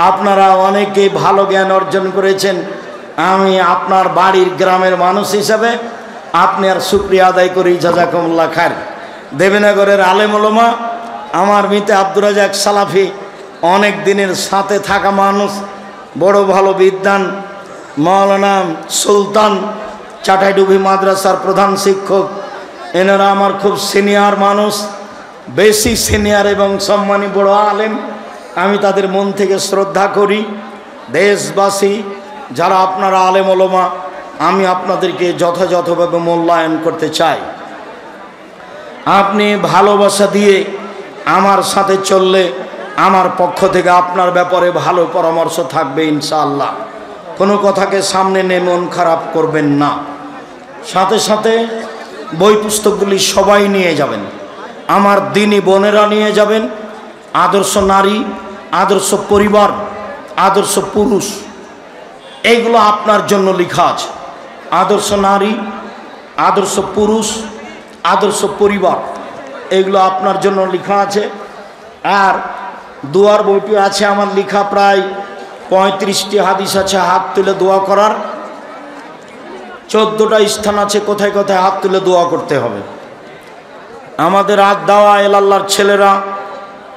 আপনারা অনেকে ভালো জ্ঞান অর্জন করেছেন। আমি আপনার বাড়ির গ্রামের মানুষ হিসাবে আপনার শুকরিয়া আদায় করি, জাযাকুমুল্লাহ খায়ের। দেবীনগরের আলেম ওলামা, আমার মিতে আব্দুর রাজ্জাক সালাফি, অনেক দিনের সাথে থাকা মানুষ, বড় ভালো বিদ্বান মাওলানা সুলতান, চাটাইডুবি মাদ্রাসার প্রধান শিক্ষক, এনারা আমার খুব সিনিয়র মানুষ, বেশি সিনিয়র এবং সম্মানী বড় আলেম। আমি তাদের মন থেকে শ্রদ্ধা করি। দেশবাসী যারা আপনারা আলেম ওলামা, আমি আপনাদেরকে যথাযথভাবে মূল্যায়ন করতে চাই। আপনি ভালোবাসা দিয়ে আমার সাথে চললে আমার পক্ষ থেকে আপনার ব্যাপারে ভালো পরামর্শ থাকবে ইনশাআল্লাহ। কোনো কথাকে সামনে নিয়ে মন খারাপ করবেন না। সাথে সাথে বই পুস্তকগুলি সবাই নিয়ে যাবেন, আমার দিনী বোনেরা নিয়ে যাবেন। আদর্শ নারী, আদর্শ পরিবার, আদর্শ পুরুষ, এইগুলো আপনার জন্য লেখা আছে। আদর্শ নারী, আদর্শ পুরুষ, আদর্শ পরিবার, এগুলো আপনার জন্য লেখা আছে। আর দোয়ার বইটি আছে আমার লেখা, প্রায় 35টি হাদিস আছে হাত তুলে দোয়া করার। 14টা স্থান আছে কোথায় কোথায় হাত তুলে দোয়া করতে হবে। আমাদের দাওয়া এলাল্লাহর ছেলেরা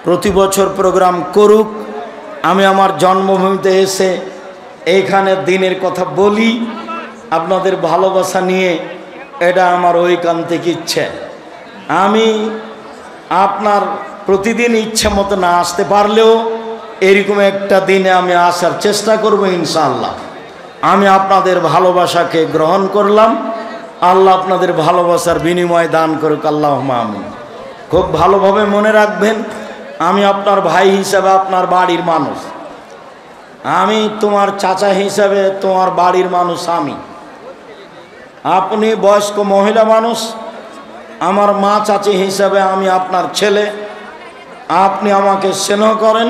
প্রতি বছর প্রোগ্রাম করুক। আমি আমার জন্মভূমিতে এসে এইখানে দিনের কথা বলি আপনাদের ভালোবাসা নিয়ে, এটা আমার ঐকান্তিক ইচ্ছে। আমি আপনার প্রতিদিন ইচ্ছে মতো না আসতে পারলেও এরকম একটা দিনে আমি আসার চেষ্টা করব ইনশাআল্লাহ। আমি আপনাদের ভালোবাসাকে গ্রহণ করলাম, আল্লাহ আপনাদের ভালোবাসার বিনিময় দান করুক, আল্লাহুম্মা আমিন। খুব ভালোভাবে মনে রাখবেন, আমি আপনার ভাই হিসাবে আপনার বাড়ির মানুষ, আমি তোমার চাচা হিসাবে তোমার বাড়ির মানুষ। আপনি বয়স্ক মহিলা মানুষ, আমার মা চাচি হিসাবে আমি আপনার ছেলে। আপনি আমাকে স্নেহ করেন,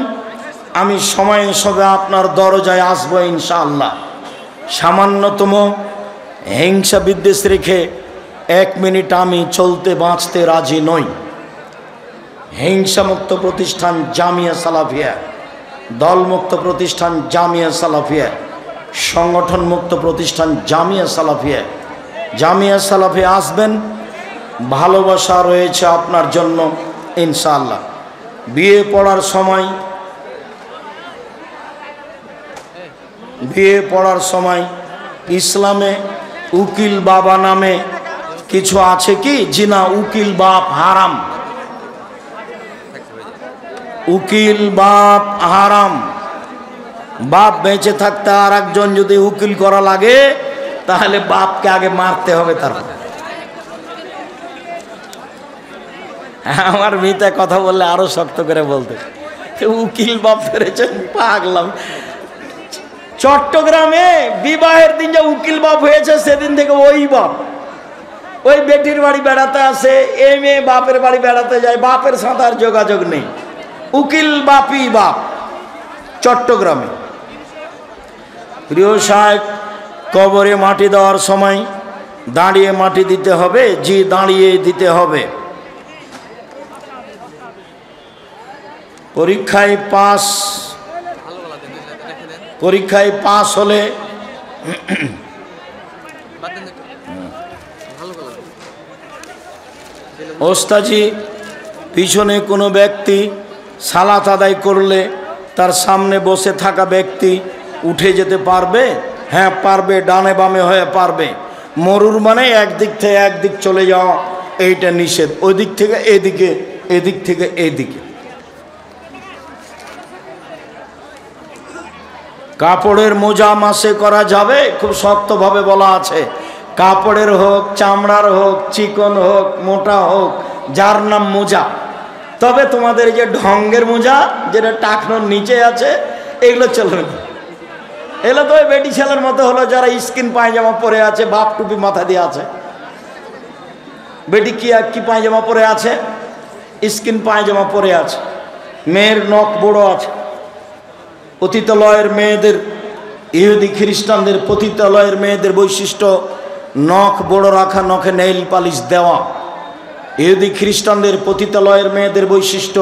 আমি সময় হিসাবে আপনার দরজায় আসবো ইনশাআল্লাহ। সামান্যতম হিংসা বিদ্বেষ রেখে 1 মিনিট আমি চলতে বাঁচতে রাজি নই। হিংসামুক্ত প্রতিষ্ঠান জামিয়া সালাফিয়া, দলমুক্ত প্রতিষ্ঠান জামিয়া সালাফিয়া, সংগঠন মুক্ত প্রতিষ্ঠান জামিয়া সালাফিয়া। জামিয়া সালাফিয়া আসবেন, ভালোবাসা রয়েছে আপনার জন্য ইনশাআল্লাহ। বিয়ে পড়ার সময় ইসলামে উকিল বাবা নামে কিছু আছে কি? জি না, উকিল বাপ হারাম। উকিল বাপ হারাম। বাপ বেঁচে থাকতে আর একজন যদি উকিল করা লাগে তাহলে বাপকে আগে মারতে হবে। তারপর আমার মিথ্যা কথা বললে আরো শক্ত করে বলতে, উকিল বাপ ফেরেছেন পাগলাম। চট্টগ্রামে বিবাহের দিন যে উকিল বাপ হয়েছে সেদিন থেকে ওই বাপ ওই বেটির বাড়ি বেড়াতে আসে, এই মেয়ে বাপের বাড়ি বেড়াতে যায়, বাপের সাথে আর যোগাযোগ নেই। উকিল বাপই বাপ চট্টগ্রামে। প্রিয় সাহেব, কবরে মাটি দেওয়ার সময় দাঁড়িয়ে মাটি দিতে হবে? জি, দাঁড়িয়ে দিতে হবে। পরীক্ষায় পাস হলে ওস্তাজি পিছনে কোনো ব্যক্তি সালাত আদায় করলে তার সামনে বসে থাকা ব্যক্তি উঠে যেতে পারবে? হ্যাঁ পারবে, ডানে বামে হয়ে পারবে। মরুর মানে একদিক থেকে একদিক চলে যাওয়া, এইটা নিষেধ। ওই দিক থেকে এদিকে, এদিক থেকে এদিকে। কাপড়ের মোজা মাসে করা যাবে? খুব শক্তভাবে বলা আছে। কাপড়ের হোক, চামড়ার হোক, চিকন হোক, মোটা হোক, যার নাম মোজা। তবে তোমাদের যে ঢঙ্গের মোজা যেটা টাকনোর নিচে আছে, এগুলো চলবে না। এগুলো তো ওই বেটি ছেলের মতো হলো যারা স্কিন পায়জামা পরে আছে, বাপ টুপি মাথা দিয়ে আছে। বেটি কি পায়জামা পরে আছে? স্কিন পায়জামা পরে আছে। মেয়ের নখ বড় আছে। পতিতালয়ের মেয়েদের, ইহুদি খ্রিস্টানদের পতিতালয়ের মেয়েদের বৈশিষ্ট্য নখ বড় রাখা, নখে নেইল পালিশ দেওয়া। ইহুদি খ্রিস্টানদের পতিতালয়ের মেয়েদের বৈশিষ্ট্য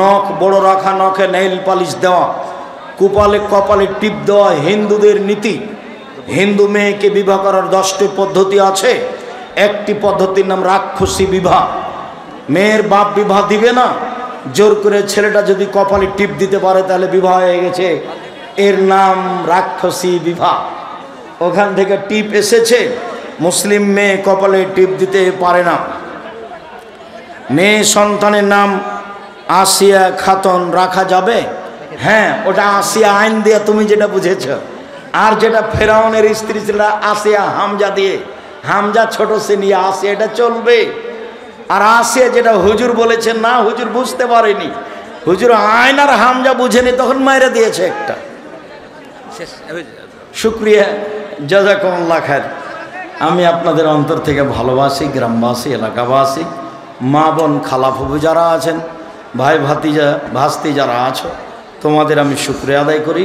নখ বড় রাখা, নখে নেইল পালিশ দেওয়া, কপালে টিপ দেওয়া হিন্দুদের নীতি। হিন্দু মেয়েকে বিবাহ করার 10টি পদ্ধতি আছে। একটি পদ্ধতির নাম রাক্ষসী বিবাহ। মেয়ের বাপ বিবাহ দিবে না, জোর করে ছেলেটা যদি কপালে টিপ দিতে পারে তাহলে বিবাহ হয়ে গেছে, এর নাম রাক্ষসী বিবাহ। ওখান থেকে টিপ এসেছে। মুসলিম মেয়ে কপালে টিপ দিতে পারে না। মেয়ে সন্তানের নাম আসিয়া খাতুন রাখা যাবে? হ্যাঁ, ওটা আসিয়া আইন দিয়ে তুমি যেটা বুঝেছ। আর যেটা ফেরাউনের স্ত্রী ছিল আসিয়া হামজা দিয়ে, হামজা ছোট সে নিয়ে আসিয়া, এটা চলবে। আর আসিয়া যেটা হুজুর বলেছেন, না হুজুর বুঝতে পারেনি, হুজুর আইন আর হামজা বুঝেনি, তখন মাইরা দিয়েছে একটা। শুক্রিয়া, জাযাকুমুল্লাহ খায়র। আমি আপনাদের অন্তর থেকে ভালোবাসি, গ্রামবাসী, এলাকাবাসী, মা বোন, খালা ফুফু যারা আছেন, ভাই ভাতিজা ভাস্তি যারা আছো, তোমাদের আমি শুকরিয়া আদায় করি।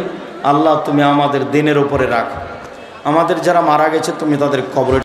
আল্লাহ তুমি আমাদের দিনের উপরে রাখো। আমাদের যারা মারা গেছে তুমি তাদের কবরে